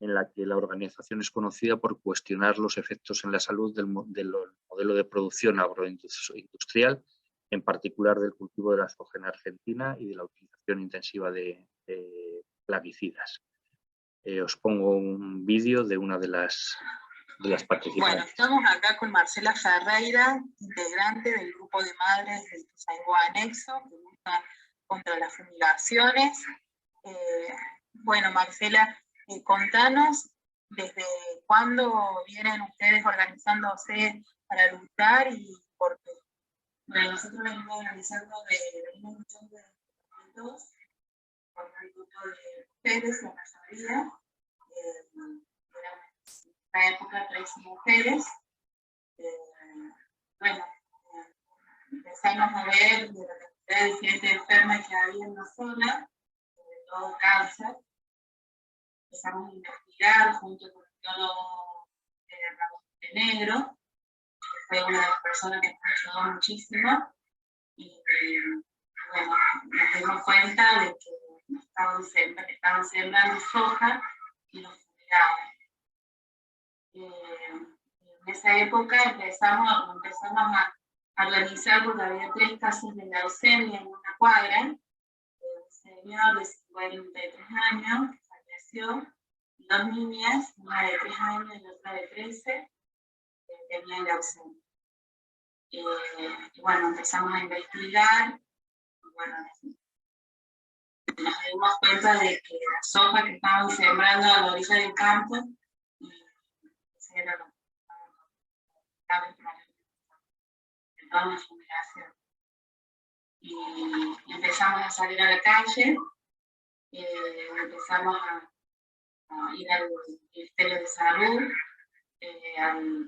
en la que la organización es conocida por cuestionar los efectos en la salud del modelo de producción agroindustrial, en particular del cultivo de la soja en Argentina y de la utilización intensiva de plaguicidas. Os pongo un vídeo de una de las participantes. Bueno, estamos acá con Marcela Ferreira, integrante del grupo de madres del Ituzaingó Anexo, que lucha contra las fumigaciones. Bueno, Marcela, contanos desde cuándo vienen ustedes organizándose para luchar y por qué. Bueno, nosotros venimos organizando venimos luchando desde los con un grupo de mujeres, la mayoría. En la época 3 mujeres. Bueno, empezamos a ver de lo que de diferentes enfermas que había en la zona, sobre todo cáncer. Empezamos a investigar junto con el biólogo Negro, que fue una de las personas que nos ayudó muchísimo, y bueno, nos dimos cuenta de que estaban sembrando soja y los fumigaban. En esa época empezamos a organizar, porque había 3 casos de leucemia en una cuadra, un señor de 53 años que falleció, y 2 niñas, una de 3 años y otra de 13, que tenían leucemia. Y bueno, empezamos a investigar, y bueno, nos dimos cuenta de que la soja que estaban sembrando a la orilla del campo, ese era lo que estaba en toda la fumigación. Y empezamos a salir a la calle, empezamos a ir al Ministerio de Salud,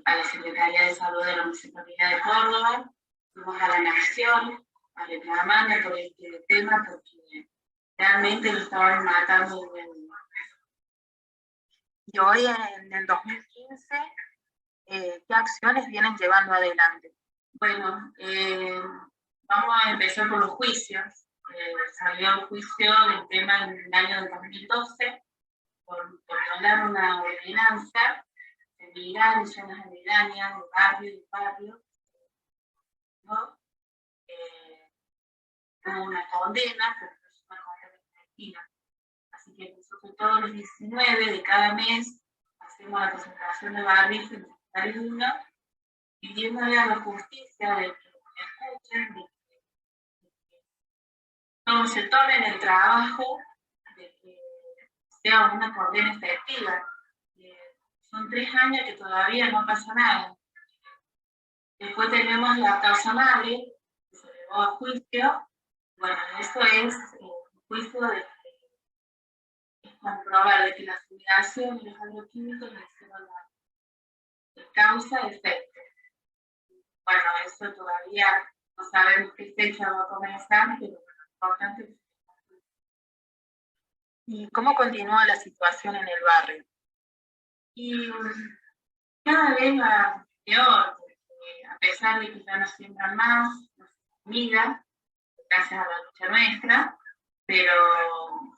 a la Secretaría de Salud de la Municipalidad de Córdoba, fuimos a la Nación a reclamarle por este tema, porque realmente lo estaban matando. Y hoy, en el 2015, ¿qué acciones vienen llevando adelante? Bueno, vamos a empezar por los juicios. Salió el juicio del tema en el año 2012 por violar una ordenanza legal en zonas aledañas, de barrio, ¿no? Hubo una condena, pero no es una condena efectiva. Así que nosotros todos los 19 de cada mes hacemos la presentación de barrio en el 1, pidiéndole a la justicia de que escuchen, de que todos se tomen el trabajo, de que sea una condena efectiva. Son 3 años que todavía no pasa nada. Después tenemos la causa madre, que se llevó a juicio. Bueno, eso es un juicio de que es comprobar de que la fumigación y los agroquímicos le hicieron la causa-efecto. Bueno, eso todavía no sabemos qué fecha va a comenzar, pero lo importante es. ¿Y cómo continúa la situación en el barrio? Y cada vez va peor, porque a pesar de que ya nos siembran más, nos comida, gracias a la lucha nuestra, pero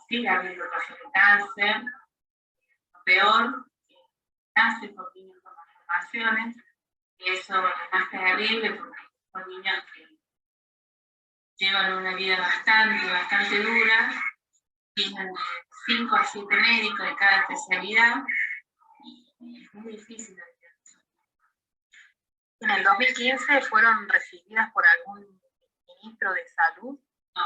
sigue habiendo casos de cáncer, lo peor, cáncer por niños con malformaciones, y eso es más terrible porque son niños que llevan una vida bastante dura, tienen 5 a 7 médicos de cada especialidad, y es muy difícil. ¿En el 2015 fueron recibidas por algún ministro de salud? No.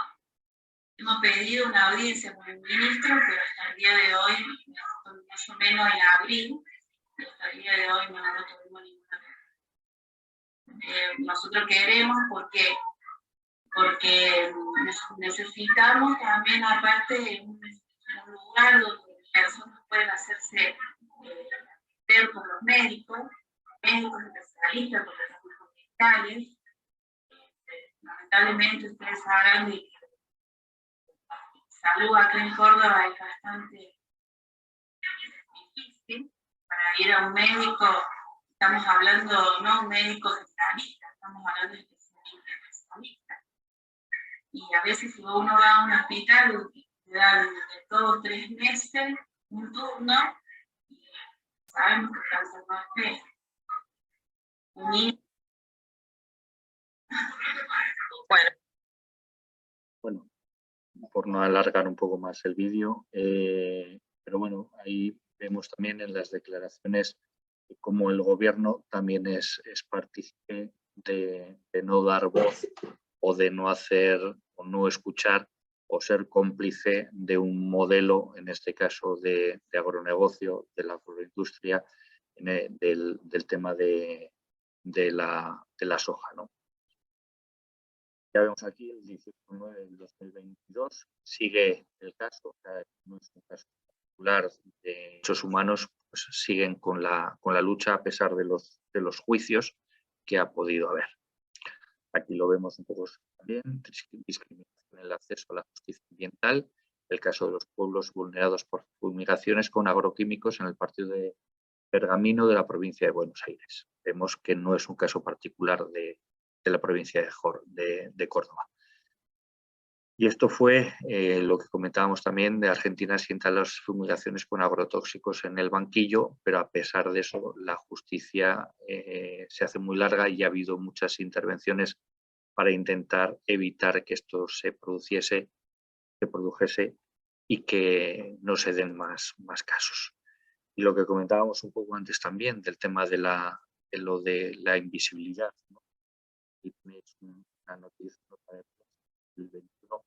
Hemos pedido una audiencia con el ministro, pero hasta el día de hoy, más o menos en abril, hasta el día de hoy no tuvimos ninguna. Nosotros queremos porque necesitamos también, aparte, un lugar donde las personas pueden hacerse ver por los médicos especialistas, por los hospitales. Lamentablemente ustedes sabrán de que salud acá en Córdoba es bastante difícil. Para ir a un médico, estamos hablando no un médico generalista, estamos hablando de especialistas. Y a veces si uno va a un hospital, le dan de todos 3 meses un turno, y sabemos que el cáncer no espera. Bueno, por no alargar un poco más el vídeo, pero bueno, ahí vemos también en las declaraciones cómo el gobierno también es partícipe de no dar voz o de no hacer o no escuchar o ser cómplice de un modelo, en este caso de agronegocio, de la agroindustria, del tema de la soja, ¿no? Ya vemos aquí el 18/9 del 2022, sigue el caso, o sea, no es un caso particular de derechos humanos, pues siguen con la lucha a pesar de los juicios que ha podido haber. Aquí lo vemos un poco también, discriminación en el acceso a la justicia ambiental, el caso de los pueblos vulnerados por fumigaciones con agroquímicos en el partido de Pergamino de la provincia de Buenos Aires. Vemos que no es un caso particular de la provincia de Córdoba. Y esto fue lo que comentábamos también de Argentina sienta las fumigaciones con agrotóxicos en el banquillo, pero a pesar de eso la justicia se hace muy larga y ha habido muchas intervenciones para intentar evitar que esto se produjese y que no se den más casos. Y lo que comentábamos un poco antes también del tema de lo de la invisibilidad, ¿no? Y tenéis una noticia del 2021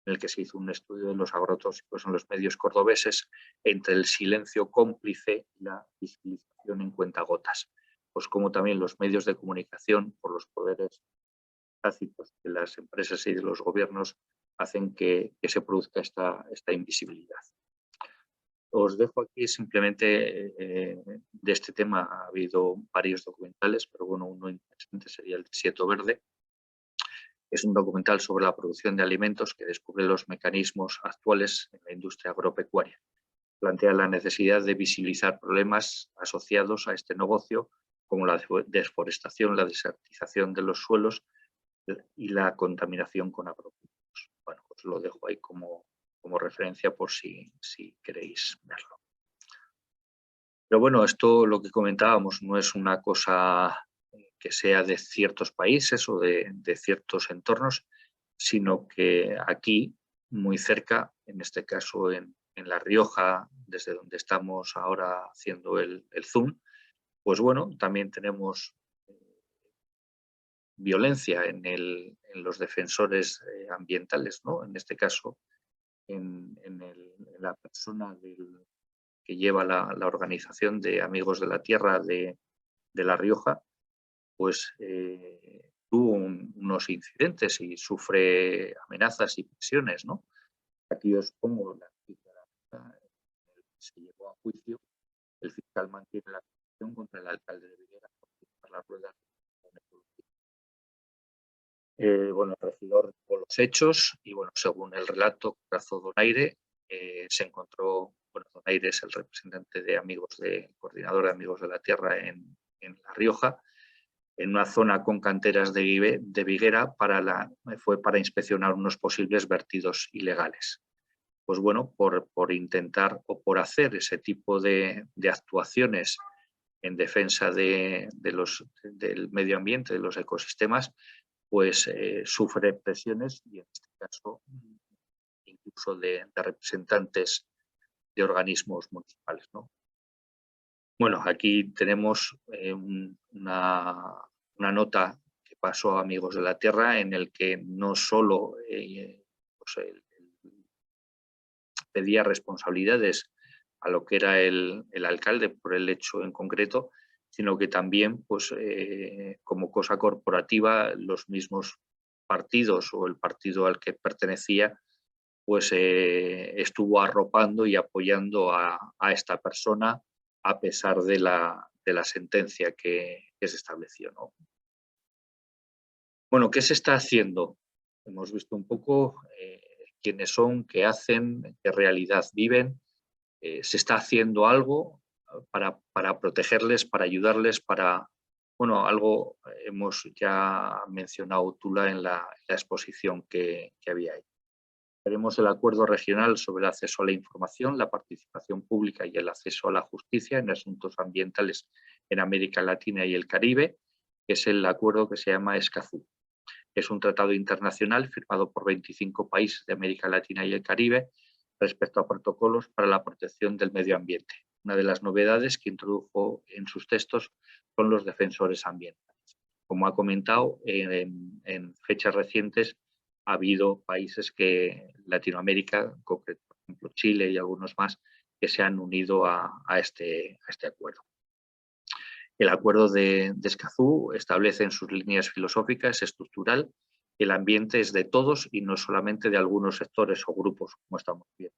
en el que se hizo un estudio de los agrotóxicos en los medios cordobeses entre el silencio cómplice y la visibilización en cuentagotas. Pues como también los medios de comunicación, por los poderes tácitos de las empresas y de los gobiernos, hacen que se produzca esta invisibilidad. Os dejo aquí simplemente de este tema. Ha habido varios documentales, pero bueno, uno interesante sería el de Sieto Verde. Es un documental sobre la producción de alimentos que descubre los mecanismos actuales en la industria agropecuaria. Plantea la necesidad de visibilizar problemas asociados a este negocio, como la deforestación, la desertización de los suelos y la contaminación con agroquímicos. Bueno, os lo dejo ahí como referencia por si queréis verlo. Pero bueno, esto lo que comentábamos no es una cosa que sea de ciertos países o de ciertos entornos, sino que aquí, muy cerca, en este caso en La Rioja, desde donde estamos ahora haciendo el Zoom, pues bueno, también tenemos violencia en los defensores ambientales, ¿no? En este caso, en la persona que lleva la organización de Amigos de la Tierra de La Rioja, pues tuvo unos incidentes y sufre amenazas y presiones, ¿no? Aquí os pongo la cifra que se llevó a juicio. El fiscal mantiene la acusación contra el alcalde de Viguera por utilizar las ruedas. Bueno, el regidor con los hechos y bueno, según el relato que trazó Donaire, se encontró, bueno, Donaire es el representante de coordinador de Amigos de la Tierra en La Rioja, en una zona con canteras de Viguera fue para inspeccionar unos posibles vertidos ilegales. Pues bueno, por intentar o por hacer ese tipo de actuaciones en defensa del medio ambiente, de los ecosistemas, pues sufre presiones y en este caso incluso de representantes de organismos municipales, ¿no? Bueno, aquí tenemos una nota que pasó a Amigos de la Tierra en el que no solo pedía responsabilidades a lo que era el alcalde por el hecho en concreto, sino que también, pues, como cosa corporativa, los mismos partidos o el partido al que pertenecía, pues estuvo arropando y apoyando a esta persona a pesar de la sentencia que se estableció, ¿no? Bueno, ¿qué se está haciendo? Hemos visto un poco quiénes son, qué hacen, qué realidad viven. Se está haciendo algo para protegerles, para ayudarles, bueno, algo hemos ya mencionado Tula en la exposición que había ahí. Tenemos el acuerdo regional sobre el acceso a la información, la participación pública y el acceso a la justicia en asuntos ambientales en América Latina y el Caribe, que es el acuerdo que se llama Escazú. Es un tratado internacional firmado por 25 países de América Latina y el Caribe respecto a protocolos para la protección del medio ambiente. Una de las novedades que introdujo en sus textos son los defensores ambientales. Como ha comentado, en fechas recientes ha habido países Latinoamérica, por ejemplo Chile y algunos más, que se han unido a este acuerdo. El acuerdo de Escazú establece en sus líneas filosóficas estructural que el ambiente es de todos y no solamente de algunos sectores o grupos, como estamos viendo.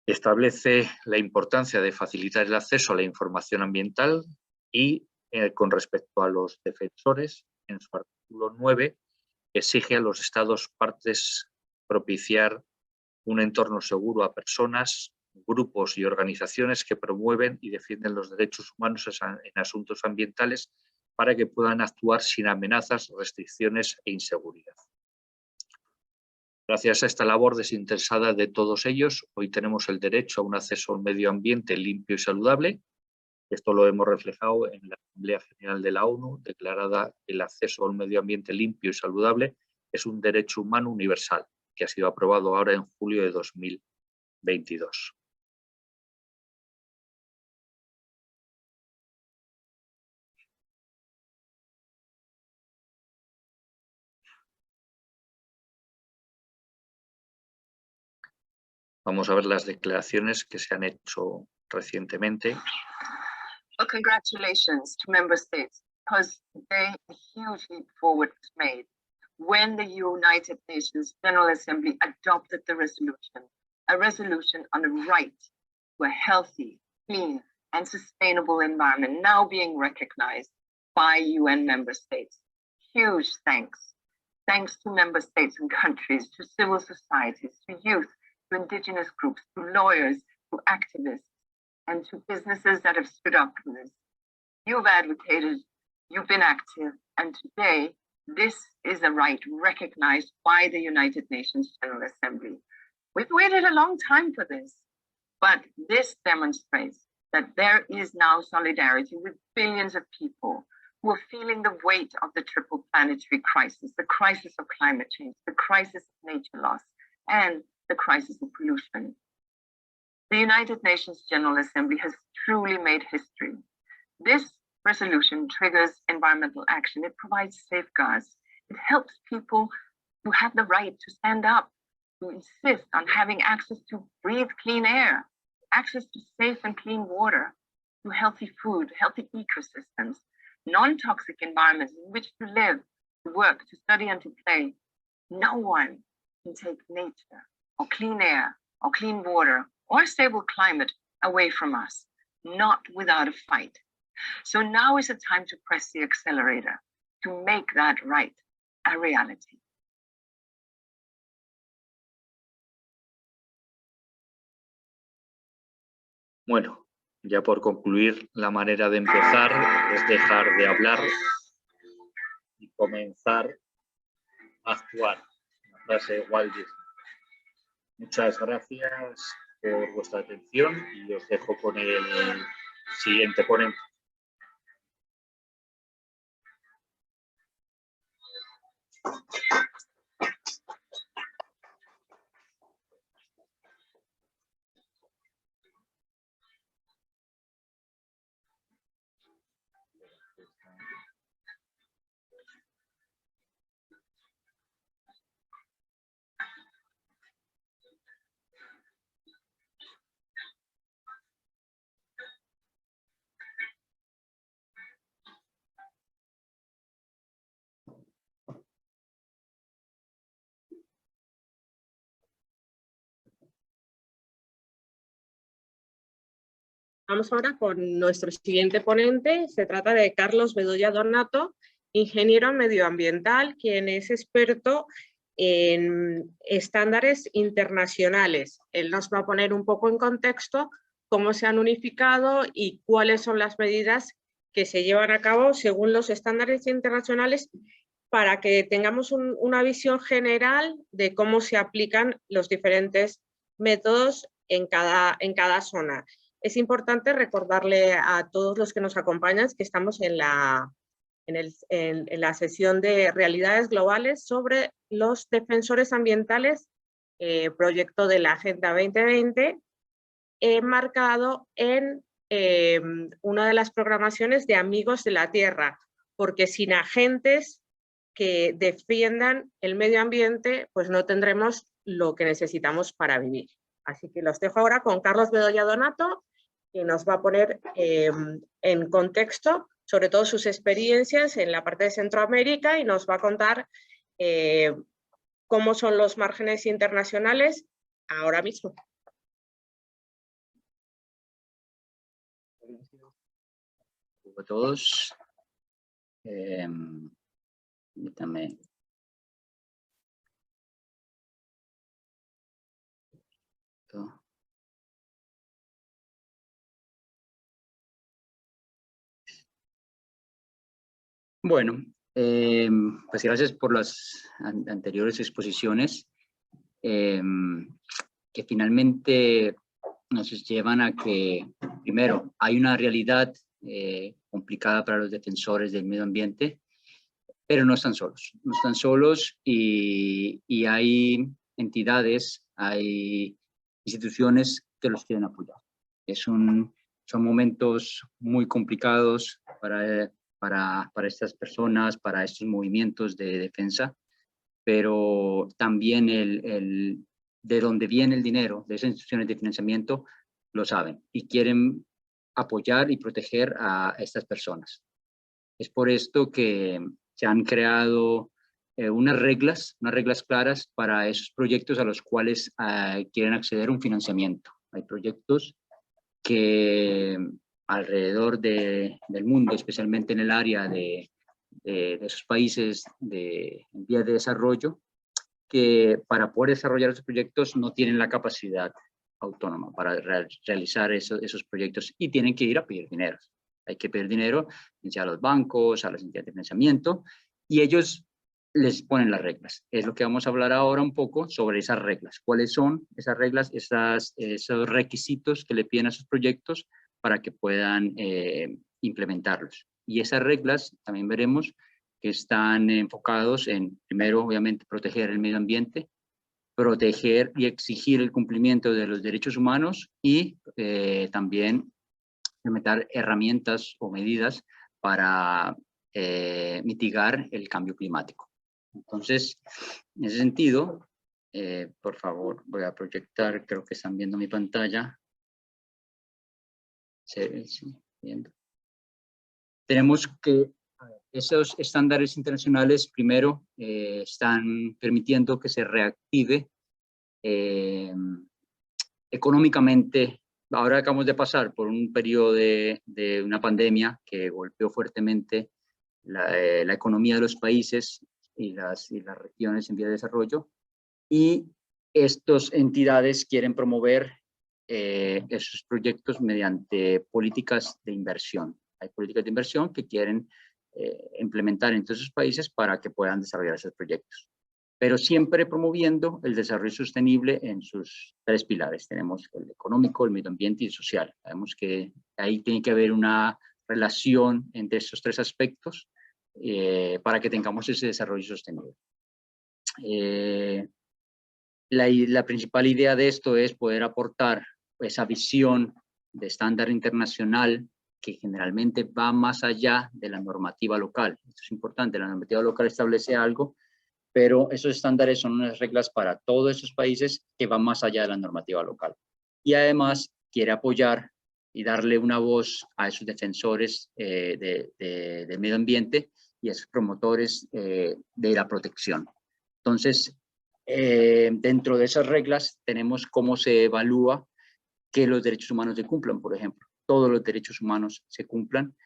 Establece la importancia de facilitar el acceso a la información ambiental y con respecto a los defensores, en su artículo 9, exige a los Estados partes propiciar un entorno seguro a personas, grupos y organizaciones que promueven y defienden los derechos humanos en asuntos ambientales para que puedan actuar sin amenazas, restricciones e inseguridad. Gracias a esta labor desinteresada de todos ellos, hoy tenemos el derecho a un acceso a un medio ambiente limpio y saludable. Esto lo hemos reflejado en la Asamblea General de la ONU, declarada que el acceso a un medio ambiente limpio y saludable es un derecho humano universal, que ha sido aprobado ahora en julio de 2022. Vamos a ver las declaraciones que se han hecho recientemente. Well, congratulations to member states, because today a huge leap forward was made when the United Nations General Assembly adopted the resolution, a resolution on the right to a healthy, clean, and sustainable environment now being recognized by UN member states. Huge thanks. Thanks to member states and countries, to civil societies, to youth, to indigenous groups, to lawyers, to activists, and to businesses that have stood up for this. You've advocated, you've been active, and today this is a right recognized by the United Nations General Assembly. We've waited a long time for this, but this demonstrates that there is now solidarity with billions of people who are feeling the weight of the triple planetary crisis, the crisis of climate change, the crisis of nature loss, and the crisis of pollution. The United Nations General Assembly has truly made history. This resolution triggers environmental action. It provides safeguards. It helps people who have the right to stand up, to insist on having access to breathe clean air, access to safe and clean water, to healthy food, healthy ecosystems, non-toxic environments in which to live, to work, to study, and to play. No one can take nature or clean air or clean water or a stable climate away from us, not without a fight. So now is the time to press the accelerator, to make that right a reality. Bueno, ya por concluir, la manera de empezar es dejar de hablar y comenzar a actuar. Una frase de Walt Disney. Muchas gracias por vuestra atención y os dejo con el siguiente ponente. Vamos ahora con nuestro siguiente ponente. Se trata de Carlos Bedoya Donato, ingeniero medioambiental, quien es experto en estándares internacionales. Él nos va a poner un poco en contexto cómo se han unificado y cuáles son las medidas que se llevan a cabo según los estándares internacionales para que tengamos una visión general de cómo se aplican los diferentes métodos en cada zona. Es importante recordarle a todos los que nos acompañan que estamos en la sesión de realidades globales sobre los defensores ambientales, proyecto de la Agenda 2020, marcado en una de las programaciones de Amigos de la Tierra, porque sin agentes que defiendan el medio ambiente, pues no tendremos lo que necesitamos para vivir. Así que los dejo ahora con Carlos Bedoya Donato, que nos va a poner en contexto sobre todo sus experiencias en la parte de Centroamérica y nos va a contar cómo son los márgenes internacionales ahora mismo. Hola a todos. Permítame. Bueno, pues gracias por las anteriores exposiciones que finalmente nos llevan a que, primero, hay una realidad complicada para los defensores del medio ambiente, pero no están solos, y hay entidades, hay instituciones que los quieren apoyar. Son momentos muy complicados para estas personas, para estos movimientos de defensa, pero también de dónde viene el dinero de esas instituciones de financiamiento lo saben y quieren apoyar y proteger a estas personas. Es por esto que se han creado unas reglas claras para esos proyectos a los cuales quieren acceder a un financiamiento. Hay proyectos que alrededor del mundo, especialmente en el área de esos países en vías de desarrollo, que para poder desarrollar esos proyectos no tienen la capacidad autónoma para realizar esos proyectos y tienen que ir a pedir dinero. Hay que pedir dinero a los bancos, a las entidades de financiamiento, y ellos les ponen las reglas. Es lo que vamos a hablar ahora un poco sobre esas reglas. ¿Cuáles son esas reglas, esos requisitos que le piden a sus proyectos para que puedan implementarlos? Y esas reglas también veremos que están enfocados en, primero, obviamente, proteger el medio ambiente, proteger y exigir el cumplimiento de los derechos humanos y también implementar herramientas o medidas para mitigar el cambio climático. Entonces, en ese sentido, por favor, voy a proyectar, creo que están viendo mi pantalla. Sí, viendo. Tenemos que esos estándares internacionales, primero, están permitiendo que se reactive económicamente. Ahora acabamos de pasar por un periodo de una pandemia que golpeó fuertemente la economía de los países y las regiones en vía de desarrollo, y estas entidades quieren promover esos proyectos mediante políticas de inversión. Hay políticas de inversión que quieren implementar en todos esos países para que puedan desarrollar esos proyectos, pero siempre promoviendo el desarrollo sostenible en sus tres pilares. Tenemos el económico, el medio ambiente y el social. Sabemos que ahí tiene que haber una relación entre estos tres aspectos para que tengamos ese desarrollo sostenible. La principal idea de esto es poder aportar esa visión de estándar internacional que generalmente va más allá de la normativa local. Esto es importante, la normativa local establece algo, pero esos estándares son unas reglas para todos esos países que van más allá de la normativa local. Y además quiere apoyar y darle una voz a esos defensores del medio ambiente y a esos promotores de la protección. Entonces, dentro de esas reglas tenemos cómo se evalúa que los derechos humanos se cumplan, por ejemplo. Todos los derechos humanos se cumplan,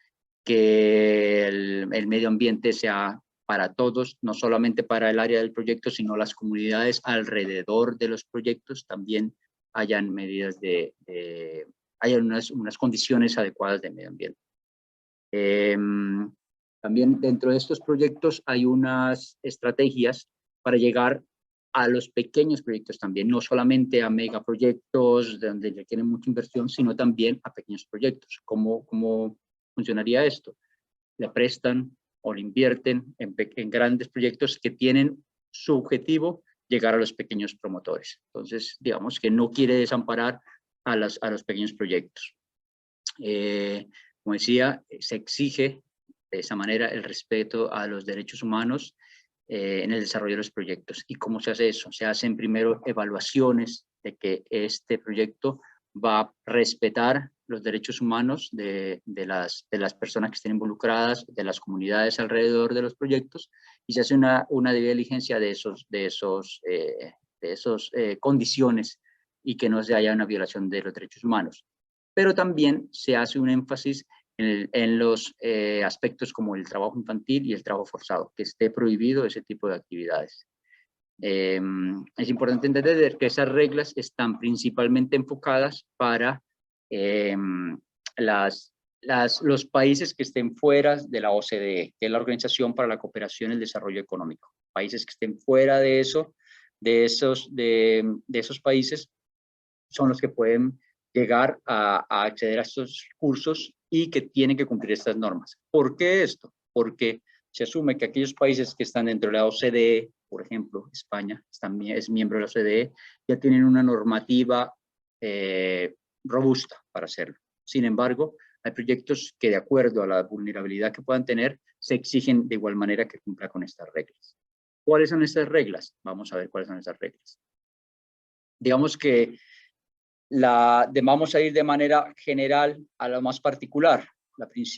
que el medio ambiente sea para todos, no solamente para el área del proyecto, sino las comunidades alrededor de los proyectos también hayan medidas hayan unas condiciones adecuadas de medio ambiente. También dentro de estos proyectos hay unas estrategias para llegar a los pequeños proyectos también, no solamente a megaproyectos donde requieren mucha inversión, sino también a pequeños proyectos. ¿Cómo funcionaría esto? Le prestan o le invierten en grandes proyectos que tienen su objetivo llegar a los pequeños promotores. Entonces, digamos que no quiere desamparar a los pequeños proyectos. Como decía, se exige de esa manera el respeto a los derechos humanos en el desarrollo de los proyectos. ¿Y cómo se hace eso? Se hacen primero evaluaciones de que este proyecto va a respetar los derechos humanos de las personas que estén involucradas, de las comunidades alrededor de los proyectos, y se hace una debida diligencia de esas condiciones y que no se haya una violación de los derechos humanos. Pero también se hace un énfasis en los aspectos como el trabajo infantil y el trabajo forzado, que esté prohibido ese tipo de actividades. Es importante entender que esas reglas están principalmente enfocadas para los países que estén fuera de la OCDE, que es la Organización para la Cooperación y el Desarrollo Económico. Países que estén fuera de eso, de esos países, son los que pueden llegar a acceder a estos cursos y que tienen que cumplir estas normas. ¿Por qué esto? Porque se asume que aquellos países que están dentro de la OCDE, por ejemplo, España es miembro de la OCDE, ya tienen una normativa robusta para hacerlo. Sin embargo, hay proyectos que, de acuerdo a la vulnerabilidad que puedan tener, se exigen de igual manera que cumpla con estas reglas. ¿Cuáles son estas reglas? Vamos a ver cuáles son estas reglas. Digamos que vamos a ir de manera general a lo más particular.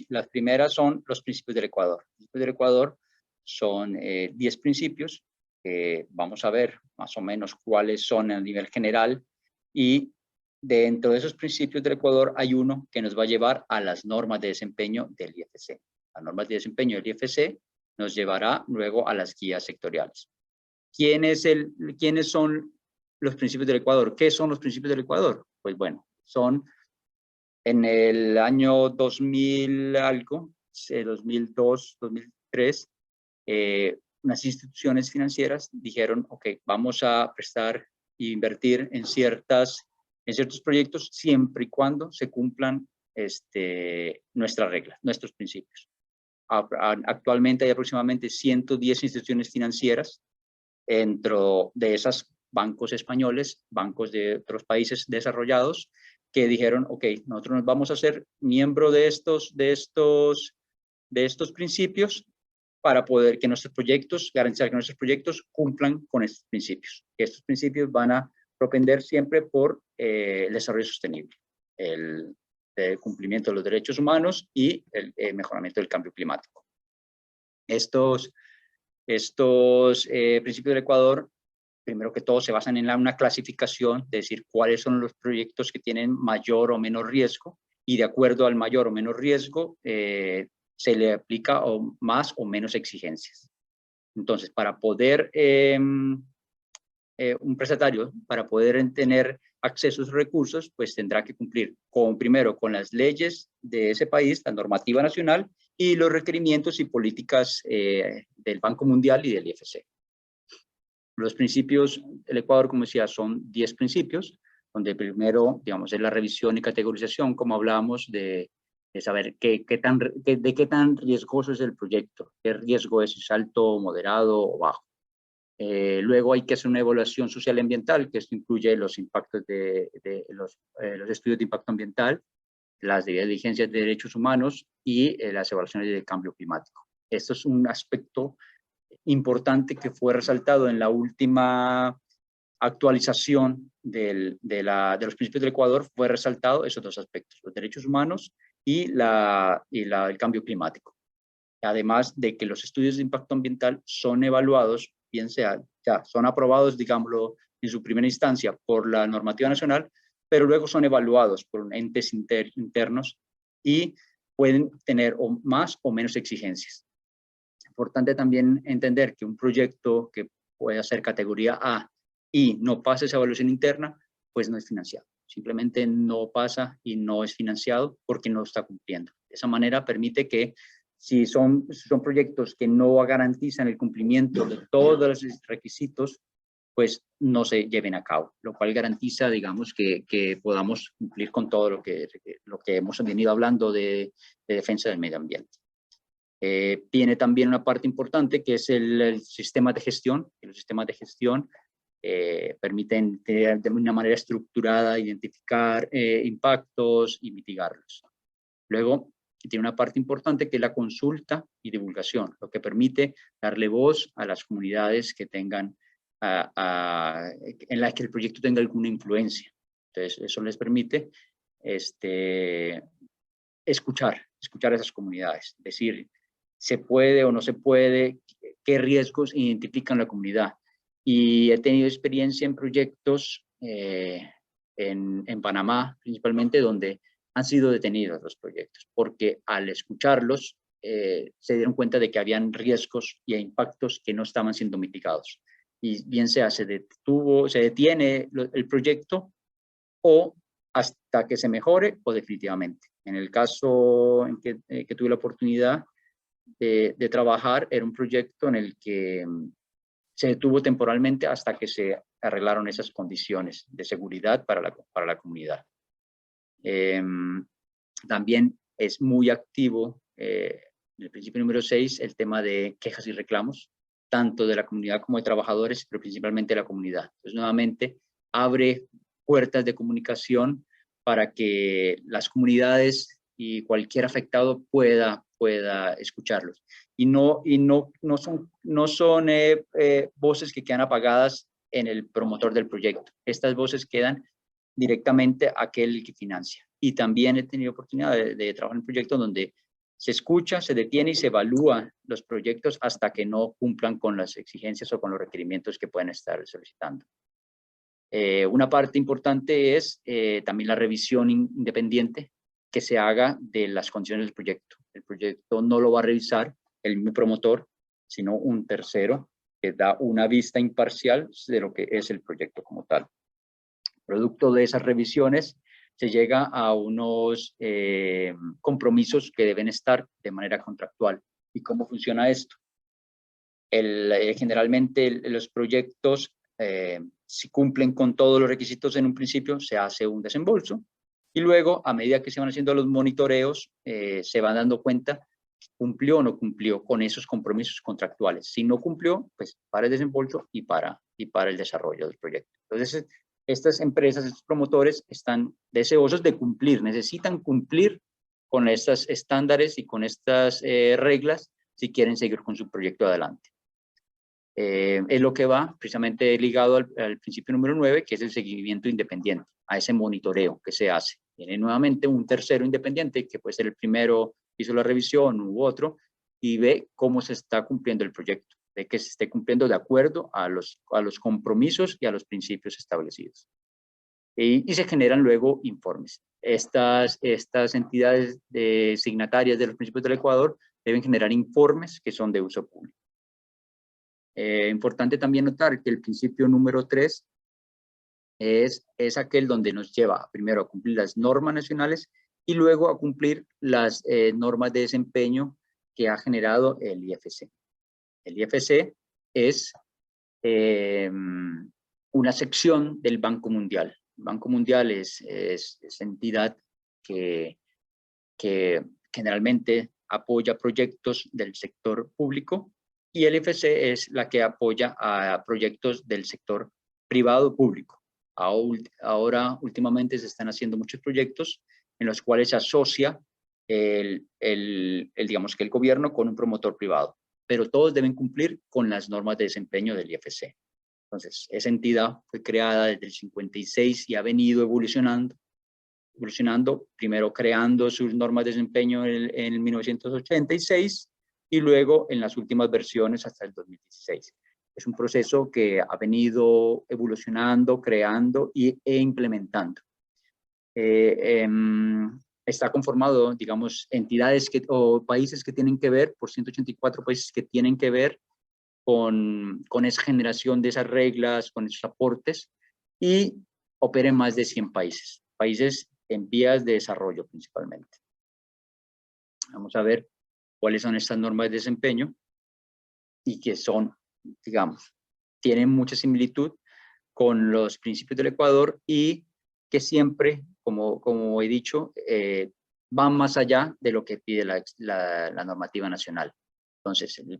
Las primeras son los principios del Ecuador. Los principios del Ecuador son 10 principios. Vamos a ver más o menos cuáles son a nivel general, y dentro de esos principios del Ecuador hay uno que nos va a llevar a las normas de desempeño del IFC. Las normas de desempeño del IFC nos llevará luego a las guías sectoriales. ¿Quiénes son los principios del Ecuador? ¿Qué son los principios del Ecuador? Pues bueno, son en el año 2000 algo, 2002, 2003, unas instituciones financieras dijeron, ok, vamos a prestar e invertir en ciertos proyectos siempre y cuando se cumplan nuestras reglas, nuestros principios. Actualmente hay aproximadamente 110 instituciones financieras, dentro de esas bancos españoles, bancos de otros países desarrollados, que dijeron, ok, nosotros nos vamos a hacer miembro de estos principios para poder que nuestros proyectos, garantizar que nuestros proyectos cumplan con estos principios. Estos principios van a propender siempre por el desarrollo sostenible, el cumplimiento de los derechos humanos y el mejoramiento del cambio climático. Estos principios del Ecuador, primero que todo, se basan en una clasificación, de decir cuáles son los proyectos que tienen mayor o menor riesgo, y de acuerdo al mayor o menor riesgo, se le aplica más o menos exigencias. Entonces, para poder, un prestatario, para poder tener acceso a esos recursos, pues tendrá que cumplir primero con las leyes de ese país, la normativa nacional, y los requerimientos y políticas del Banco Mundial y del IFC. Los principios del Ecuador, como decía, son 10 principios, donde primero, digamos, es la revisión y categorización, como hablábamos, de saber de qué tan riesgoso es el proyecto, qué riesgo es alto, moderado o bajo. Luego hay que hacer una evaluación social y ambiental, que esto incluye los impactos los estudios de impacto ambiental, las diligencias de derechos humanos y las evaluaciones de cambio climático. Esto es un aspecto importante que fue resaltado en la última actualización de los principios del Ecuador. Fue resaltado esos dos aspectos, los derechos humanos y el cambio climático. Además de que los estudios de impacto ambiental son evaluados, bien sea, ya son aprobados, digámoslo, en su primera instancia por la normativa nacional, pero luego son evaluados por entes internos y pueden tener más o menos exigencias. Importante también entender que un proyecto que pueda ser categoría A y no pasa esa evaluación interna, pues no es financiado. Simplemente no pasa y no es financiado porque no está cumpliendo. De esa manera permite que si son proyectos que no garantizan el cumplimiento de todos los requisitos, pues no se lleven a cabo, lo cual garantiza, digamos, que podamos cumplir con todo lo que hemos venido hablando de defensa del medio ambiente. Tiene también una parte importante que es el sistema de gestión. Los sistemas de gestión permiten de una manera estructurada identificar impactos y mitigarlos. Luego, tiene una parte importante que es la consulta y divulgación, lo que permite darle voz a las comunidades que tengan, en las que el proyecto tenga alguna influencia. Entonces, eso les permite escuchar a esas comunidades, decir, se puede o no se puede, qué riesgos identifican la comunidad. Y he tenido experiencia en proyectos en Panamá, principalmente, donde han sido detenidos los proyectos, porque al escucharlos se dieron cuenta de que habían riesgos y impactos que no estaban siendo mitigados. Y bien sea se detiene el proyecto o hasta que se mejore o definitivamente. En el caso en que tuve la oportunidad de trabajar, era un proyecto en el que se detuvo temporalmente hasta que se arreglaron esas condiciones de seguridad para la comunidad. También es muy activo en el principio número 6 el tema de quejas y reclamos, tanto de la comunidad como de trabajadores, pero principalmente de la comunidad. Entonces, nuevamente, abre puertas de comunicación para que las comunidades y cualquier afectado pueda escucharlos. Y no son voces que quedan apagadas en el promotor del proyecto. Estas voces quedan directamente a aquel que financia. Y también he tenido oportunidad de trabajar en un proyecto donde se escucha, se detiene y se evalúan los proyectos hasta que no cumplan con las exigencias o con los requerimientos que pueden estar solicitando. Una parte importante es también la revisión independiente que se haga de las condiciones del proyecto. El proyecto no lo va a revisar el mismo promotor, sino un tercero que da una vista imparcial de lo que es el proyecto como tal. Producto de esas revisiones se llega a unos compromisos que deben estar de manera contractual. ¿Y cómo funciona esto? Generalmente los proyectos, si cumplen con todos los requisitos en un principio, se hace un desembolso y luego, a medida que se van haciendo los monitoreos, se van dando cuenta si cumplió o no cumplió con esos compromisos contractuales. Si no cumplió, pues para el desembolso y para el desarrollo del proyecto. Entonces, estas empresas, estos promotores están deseosos de cumplir, necesitan cumplir con estos estándares y con estas reglas si quieren seguir con su proyecto adelante. Es lo que va precisamente ligado al principio número 9, que es el seguimiento independiente, a ese monitoreo que se hace. Tiene nuevamente un tercero independiente, que puede ser el primero que hizo la revisión u otro, y ve cómo se está cumpliendo el proyecto, de que se esté cumpliendo de acuerdo a los compromisos y a los principios establecidos. Y se generan luego informes. Estas entidades signatarias de los principios del Ecuador deben generar informes que son de uso público. Importante también notar que el principio número 3 es aquel donde nos lleva primero a cumplir las normas nacionales y luego a cumplir las normas de desempeño que ha generado el IFC. El IFC es una sección del Banco Mundial. El Banco Mundial es entidad que generalmente apoya proyectos del sector público y el IFC es la que apoya a proyectos del sector privado público. Ahora, últimamente se están haciendo muchos proyectos en los cuales se asocia digamos que el gobierno con un promotor privado, pero todos deben cumplir con las normas de desempeño del IFC. Entonces, esa entidad fue creada desde el 56 y ha venido evolucionando, primero creando sus normas de desempeño en 1986 y luego en las últimas versiones hasta el 2016. Es un proceso que ha venido evolucionando, creando e implementando. Está conformado, digamos, entidades o países que tienen que ver, por 184 países que tienen que ver con esa generación de esas reglas, con esos aportes, y opera en más de 100 países en vías de desarrollo principalmente. Vamos a ver cuáles son estas normas de desempeño y que son, digamos, tienen mucha similitud con los principios del Ecuador y que siempre, como he dicho, van más allá de lo que pide la normativa nacional. Entonces, la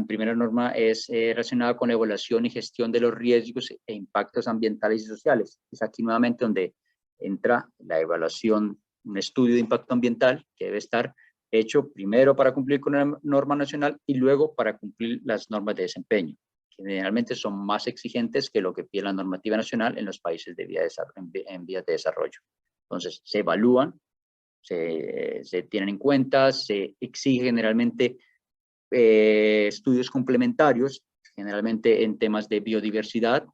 primera norma es relacionada con la evaluación y gestión de los riesgos e impactos ambientales y sociales. Es aquí nuevamente donde entra la evaluación, un estudio de impacto ambiental que debe estar hecho primero para cumplir con la norma nacional y luego para cumplir las normas de desempeño, que generalmente son más exigentes que lo que pide la normativa nacional en los países en vías de desarrollo. Entonces, se evalúan, se tienen en cuenta, se exige generalmente estudios complementarios, generalmente en temas de biodiversidad,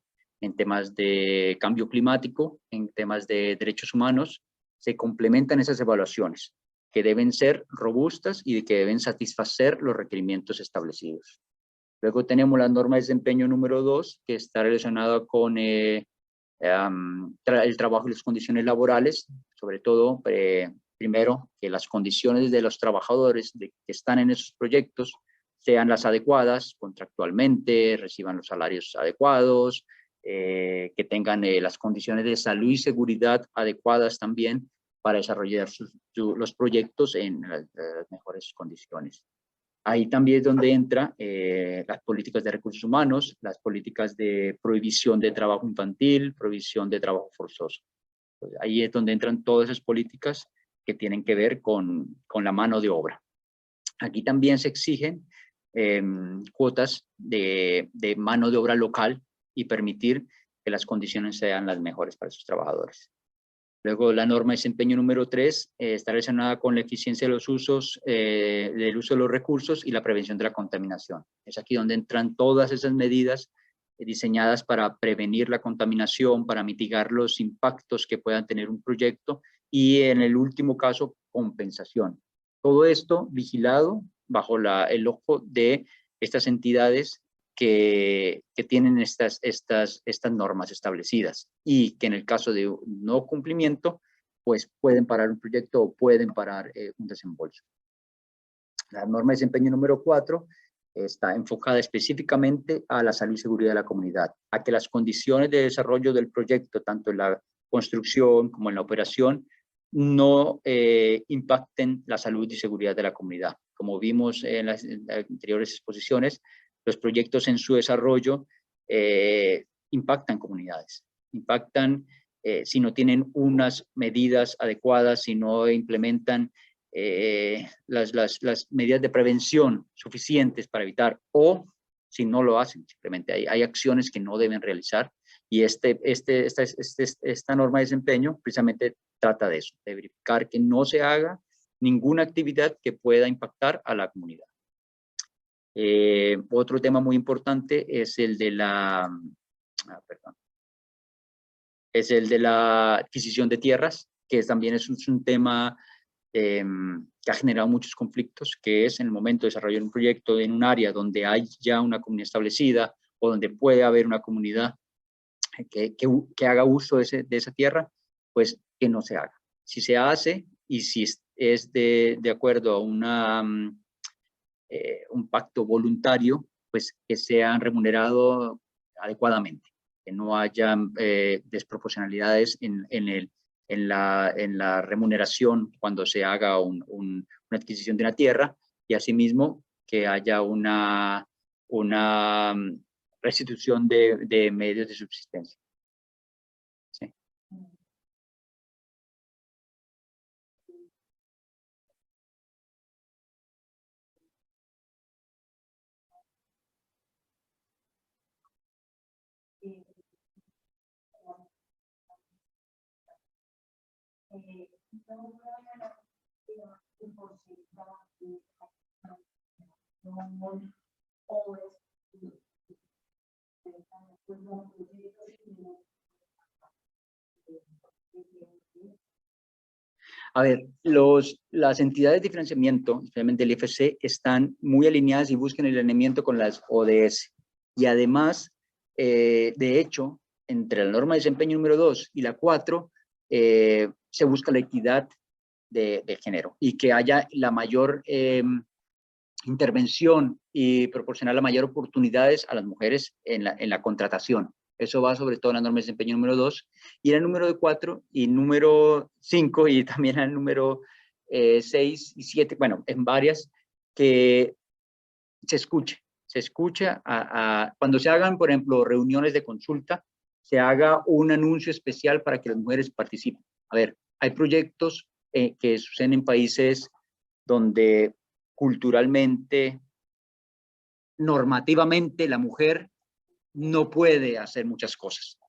en temas de cambio climático, en temas de derechos humanos. se complementan esas evaluaciones, que deben ser robustas y que deben satisfacer los requerimientos establecidos. Luego tenemos la norma de desempeño número 2, que está relacionada con el trabajo y las condiciones laborales, sobre todo, primero, que las condiciones de los trabajadores que están en esos proyectos sean las adecuadas contractualmente, reciban los salarios adecuados, que tengan las condiciones de salud y seguridad adecuadas también para desarrollar los proyectos en las mejores condiciones. Ahí también es donde entran las políticas de recursos humanos, las políticas de prohibición de trabajo infantil, prohibición de trabajo forzoso. Pues ahí es donde entran todas esas políticas que tienen que ver con la mano de obra. Aquí también se exigen cuotas de mano de obra local y permitir que las condiciones sean las mejores para sus trabajadores. Luego la norma de desempeño número 3 está relacionada con la eficiencia de los usos, del uso de los recursos y la prevención de la contaminación. Es aquí donde entran todas esas medidas diseñadas para prevenir la contaminación, para mitigar los impactos que puedan tener un proyecto y en el último caso, compensación. Todo esto vigilado bajo el ojo de estas entidades que tienen estas normas establecidas y que en el caso de no cumplimiento, pues pueden parar un proyecto o pueden parar un desembolso. La norma de desempeño número 4 está enfocada específicamente a la salud y seguridad de la comunidad, a que las condiciones de desarrollo del proyecto, tanto en la construcción como en la operación, no impacten la salud y seguridad de la comunidad. Como vimos en las anteriores exposiciones, los proyectos en su desarrollo impactan comunidades, impactan si no tienen unas medidas adecuadas, si no implementan las medidas de prevención suficientes para evitar, o si no lo hacen, simplemente hay acciones que no deben realizar, y esta norma de desempeño precisamente trata de eso, de verificar que no se haga ninguna actividad que pueda impactar a la comunidad. Otro tema muy importante es el de la adquisición de tierras, que también es un tema que ha generado muchos conflictos, que es en el momento de desarrollar un proyecto en un área donde hay ya una comunidad establecida o donde puede haber una comunidad que haga uso de esa tierra, pues que no se haga. Si se hace y si es de acuerdo a un pacto voluntario, pues que sean remunerados adecuadamente, que no haya desproporcionalidades en la remuneración cuando se haga una adquisición de una tierra, y asimismo que haya una restitución de medios de subsistencia. Sí. A ver, las entidades de financiamiento, especialmente el IFC, están muy alineadas y buscan el alineamiento con las ODS. Y además, de hecho, entre la norma de desempeño número 2 y la 4, se busca la equidad de género y que haya la mayor intervención y proporcionar las mayores oportunidades a las mujeres en la contratación. Eso va sobre todo en la norma de desempeño número 2, y en el número 4 y número 5, y también en el número 6 y 7, bueno, en varias, que se escucha cuando se hagan, por ejemplo, reuniones de consulta, se haga un anuncio especial para que las mujeres participen. A ver, hay proyectos que suceden en países donde culturalmente, normativamente, la mujer no puede hacer muchas cosas,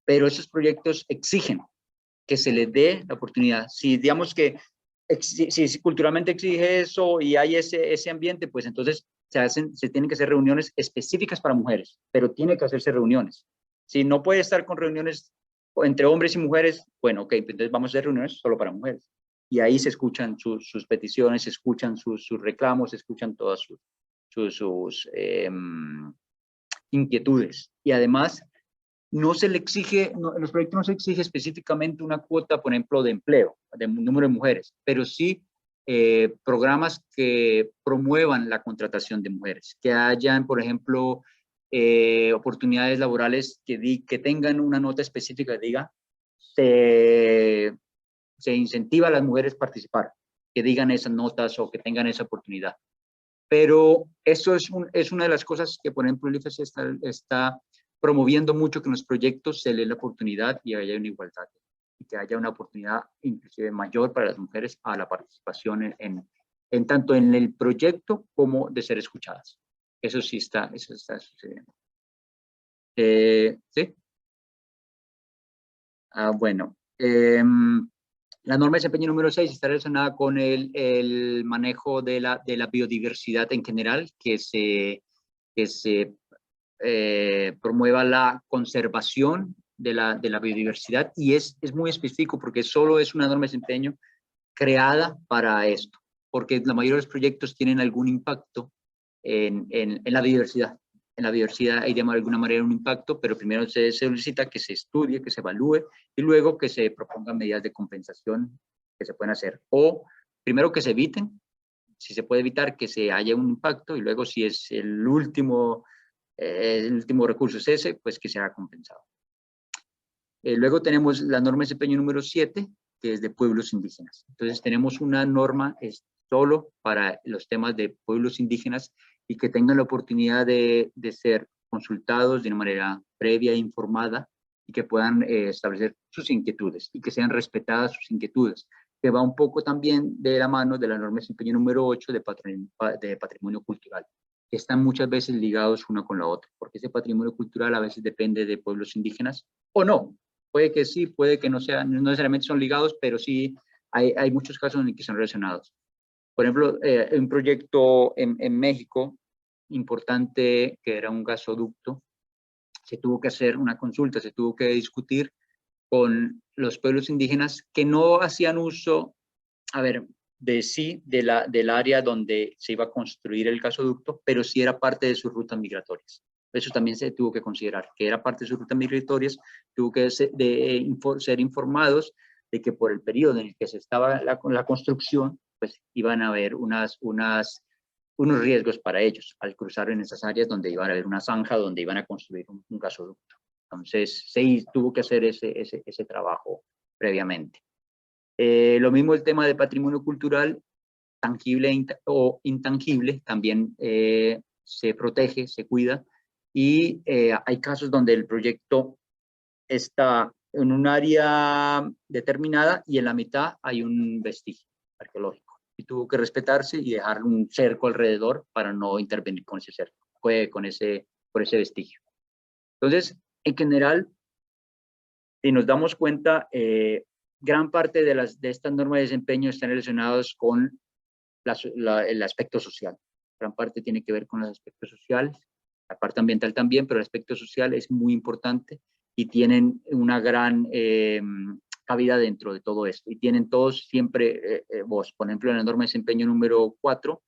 pero esos proyectos exigen que se les dé la oportunidad. Si digamos que si culturalmente exige eso y hay ese ambiente, pues entonces se tienen que hacer reuniones específicas para mujeres, pero tiene que hacerse reuniones. Si no puede estar con reuniones entre hombres y mujeres, bueno, ok, entonces vamos a hacer reuniones solo para mujeres. Y ahí se escuchan sus peticiones, se escuchan sus reclamos, se escuchan todas sus inquietudes. Y además, no se le exige, en los proyectos no se exige específicamente una cuota, por ejemplo, de empleo, de número de mujeres, pero sí programas que promuevan la contratación de mujeres, que hayan, por ejemplo, oportunidades laborales que tengan una nota específica, diga, se incentiva a las mujeres a participar, que digan esas notas o que tengan esa oportunidad. Pero eso es una de las cosas que, por ejemplo, el IFES está promoviendo mucho, que en los proyectos se le dé la oportunidad y haya una igualdad, y que haya una oportunidad inclusive mayor para las mujeres a la participación en tanto en el proyecto como de ser escuchadas. Eso sí está sucediendo. ¿Sí? Bueno. La norma de desempeño número 6 está relacionada con el manejo de la biodiversidad en general, que se promueva la conservación de la biodiversidad, y es muy específico porque solo es una norma de desempeño creada para esto, porque la mayoría de los proyectos tienen algún impacto en la biodiversidad. En la biodiversidad hay de alguna manera un impacto, pero primero se solicita que se estudie, que se evalúe y luego que se propongan medidas de compensación que se pueden hacer. O primero que se eviten, si se puede evitar que se haya un impacto, y luego si es el último recurso es ese, pues que sea compensado. Luego tenemos la norma de desempeño número 7, que es de pueblos indígenas. Entonces tenemos una norma solo para los temas de pueblos indígenas y que tengan la oportunidad de ser consultados de una manera previa e informada y que puedan establecer sus inquietudes y que sean respetadas sus inquietudes, que va un poco también de la mano de la norma de desempeño número 8 de patrimonio cultural, que están muchas veces ligados una con la otra, porque ese patrimonio cultural a veces depende de pueblos indígenas o no. Puede que sí, puede que no sean, no necesariamente son ligados, pero sí hay muchos casos en los que son relacionados. Por ejemplo, un proyecto en México importante, que era un gasoducto, se tuvo que hacer una consulta, se tuvo que discutir con los pueblos indígenas que no hacían uso, del área donde se iba a construir el gasoducto, pero sí era parte de sus rutas migratorias. Eso también se tuvo que considerar, que era parte de sus rutas migratorias, tuvo que ser informados de que por el periodo en el que se estaba la construcción, pues iban a haber unos riesgos para ellos al cruzar en esas áreas donde iban a haber una zanja, donde iban a construir un gasoducto. Entonces, se tuvo que hacer ese trabajo previamente. Lo mismo el tema de patrimonio cultural, tangible o intangible, también se protege, se cuida, y hay casos donde el proyecto está en un área determinada y en la mitad hay un vestigio arqueológico y tuvo que respetarse y dejar un cerco alrededor para no intervenir con ese cerco, por ese vestigio. Entonces, en general, si nos damos cuenta, gran parte de estas normas de desempeño están relacionadas con el aspecto social. Gran parte tiene que ver con los aspectos sociales, la parte ambiental también, pero el aspecto social es muy importante y tienen una gran cabida dentro de todo esto. Y tienen todos siempre voz. Por ejemplo, en la norma de desempeño número 4,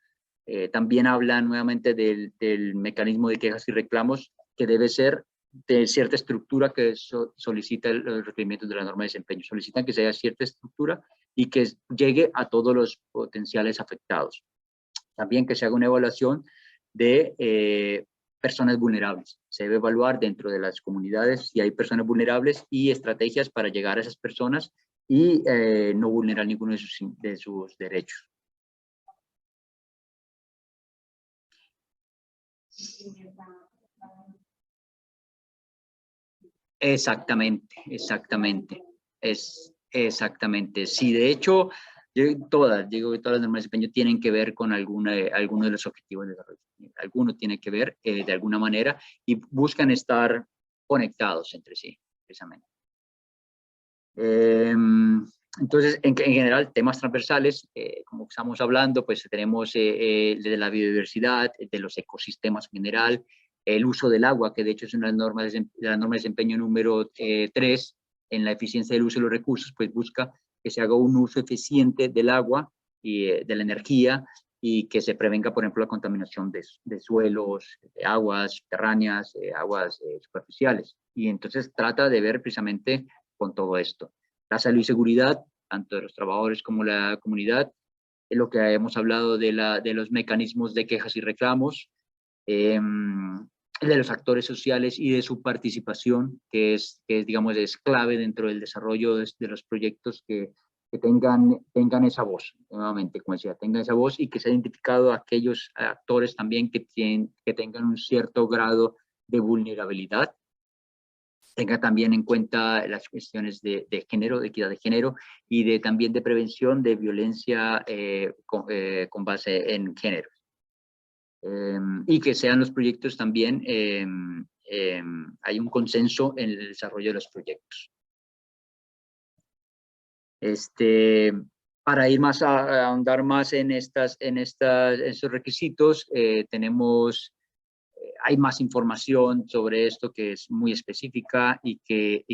también habla nuevamente del mecanismo de quejas y reclamos, que debe ser de cierta estructura que solicita los requerimientos de la norma de desempeño. Solicitan que sea cierta estructura y que llegue a todos los potenciales afectados. También que se haga una evaluación de personas vulnerables. Se debe evaluar dentro de las comunidades si hay personas vulnerables y estrategias para llegar a esas personas y no vulnerar ninguno de sus derechos. Exactamente. Exactamente. Sí, de hecho, todas las normas de desempeño tienen que ver con alguno de los objetivos de desarrollo. Alguno tiene que ver de alguna manera y buscan estar conectados entre sí, precisamente. Entonces, en general, temas transversales, como estamos hablando, pues tenemos de la biodiversidad, de los ecosistemas en general, el uso del agua, que de hecho es una norma de desempeño número 3, en la eficiencia del uso de los recursos, pues busca que se haga un uso eficiente del agua y de la energía, y que se prevenga, por ejemplo, la contaminación de suelos, de aguas subterráneas, aguas superficiales. Y entonces trata de ver precisamente con todo esto. La salud y seguridad, tanto de los trabajadores como la comunidad, es lo que hemos hablado de los mecanismos de quejas y reclamos, de los actores sociales y de su participación, que es digamos, es clave dentro del desarrollo de los proyectos que tengan esa voz, nuevamente, como decía, tengan esa voz, y que se ha identificado a aquellos actores también que tengan un cierto grado de vulnerabilidad. Tenga también en cuenta las cuestiones de género, de equidad de género, y también de prevención de violencia con base en género. Y que sean los proyectos también, hay un consenso en el desarrollo de los proyectos. Para ir más a ahondar más en estos requisitos, hay más información sobre esto que es muy específica y que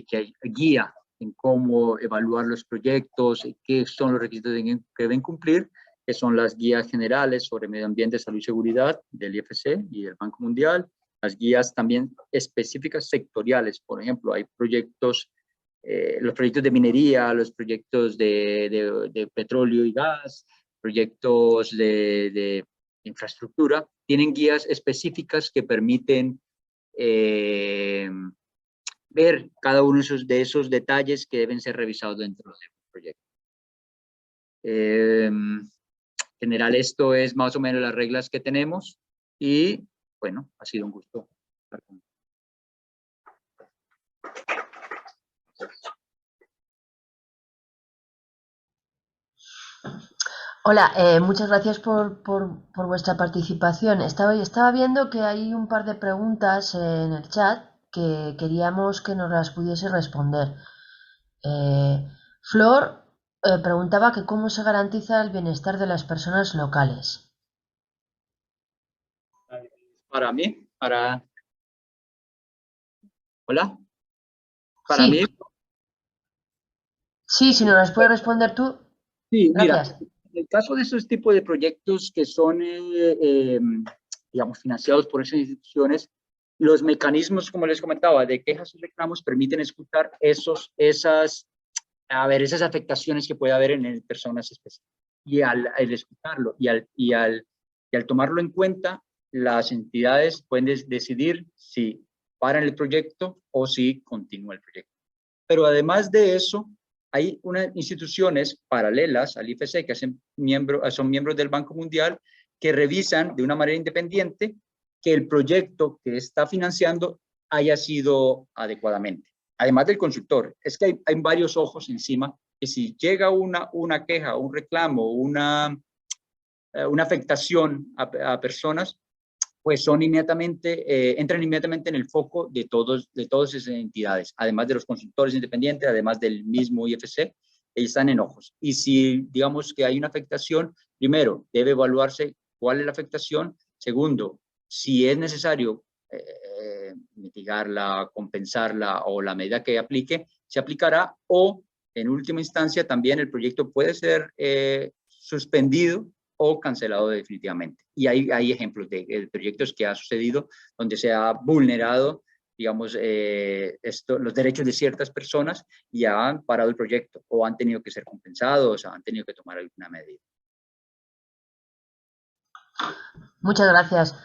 guía en cómo evaluar los proyectos y qué son los requisitos que deben cumplir, que son las guías generales sobre medio ambiente, salud y seguridad del IFC y del Banco Mundial, las guías también específicas sectoriales. Por ejemplo, hay proyectos, los proyectos de minería, los proyectos de petróleo y gas, proyectos de infraestructura, tienen guías específicas que permiten ver cada uno de esos detalles que deben ser revisados dentro del proyecto. En general, esto es más o menos las reglas que tenemos, y bueno, ha sido un gusto estar con ustedes. Hola, muchas gracias por vuestra participación. Estaba viendo que hay un par de preguntas en el chat que queríamos que nos las pudiese responder. Flor preguntaba que cómo se garantiza el bienestar de las personas locales. Para mí, ¿Hola? Para sí. mí. Sí, si nos las puedes responder tú. Sí, gracias. Mira, en el caso de esos tipos de proyectos que son, digamos, financiados por esas instituciones, los mecanismos, como les comentaba, de quejas y reclamos permiten escuchar esas afectaciones que puede haber en personas específicas. Y al escucharlo y al tomarlo en cuenta, las entidades pueden decidir si paran el proyecto o si continúa el proyecto. Pero además de eso, hay unas instituciones paralelas al IFC que son miembros del Banco Mundial, que revisan de una manera independiente que el proyecto que está financiando haya sido adecuadamente. Además del consultor, es que hay varios ojos encima, que si llega una queja, un reclamo, una afectación a personas, pues entran inmediatamente en el foco de todas esas entidades, además de los consultores independientes, además del mismo IFC, ellos están en ojos. Y si digamos que hay una afectación, primero, debe evaluarse cuál es la afectación. Segundo, si es necesario mitigarla, compensarla o la medida que aplique, se aplicará, o en última instancia también el proyecto puede ser suspendido o cancelado definitivamente. Y hay ejemplos de proyectos que ha sucedido donde se ha vulnerado, digamos, los derechos de ciertas personas y han parado el proyecto o han tenido que ser compensados o han tenido que tomar alguna medida. Muchas gracias.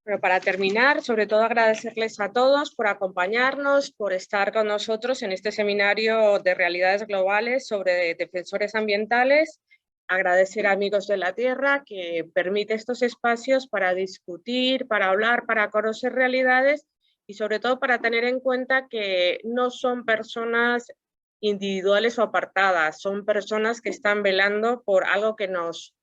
Pero para terminar, sobre todo agradecerles a todos por acompañarnos, por estar con nosotros en este seminario de realidades globales sobre defensores ambientales. Agradecer a Amigos de la Tierra que permite estos espacios para discutir, para hablar, para conocer realidades y sobre todo para tener en cuenta que no son personas individuales o apartadas, son personas que están velando por algo que nos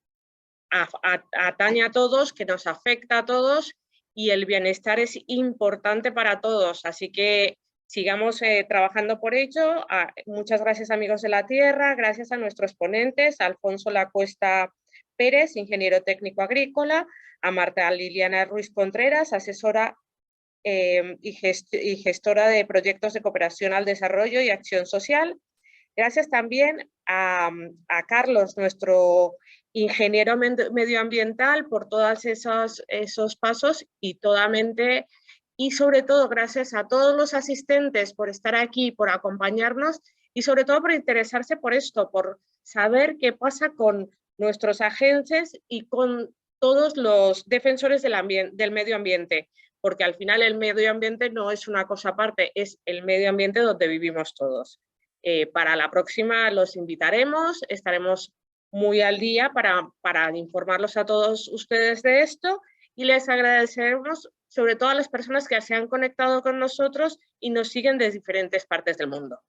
atañe a todos, que nos afecta a todos y el bienestar es importante para todos, así que sigamos trabajando por ello. Muchas gracias, amigos de la Tierra, gracias a nuestros ponentes, a Alfonso Lacuesta Pérez, ingeniero técnico agrícola, a Marta Liliana Ruiz Contreras, asesora y gestora de proyectos de cooperación al desarrollo y acción social. Gracias también a Carlos, nuestro ingeniero medioambiental, por todos esos pasos y sobre todo gracias a todos los asistentes por estar aquí, por acompañarnos y sobre todo por interesarse por esto, por saber qué pasa con nuestros agentes y con todos los defensores del medio ambiente, porque al final el medio ambiente no es una cosa aparte, es el medio ambiente donde vivimos todos. Para la próxima los invitaremos, estaremos muy al día para informarlos a todos ustedes de esto y les agradeceremos sobre todo a las personas que se han conectado con nosotros y nos siguen de diferentes partes del mundo.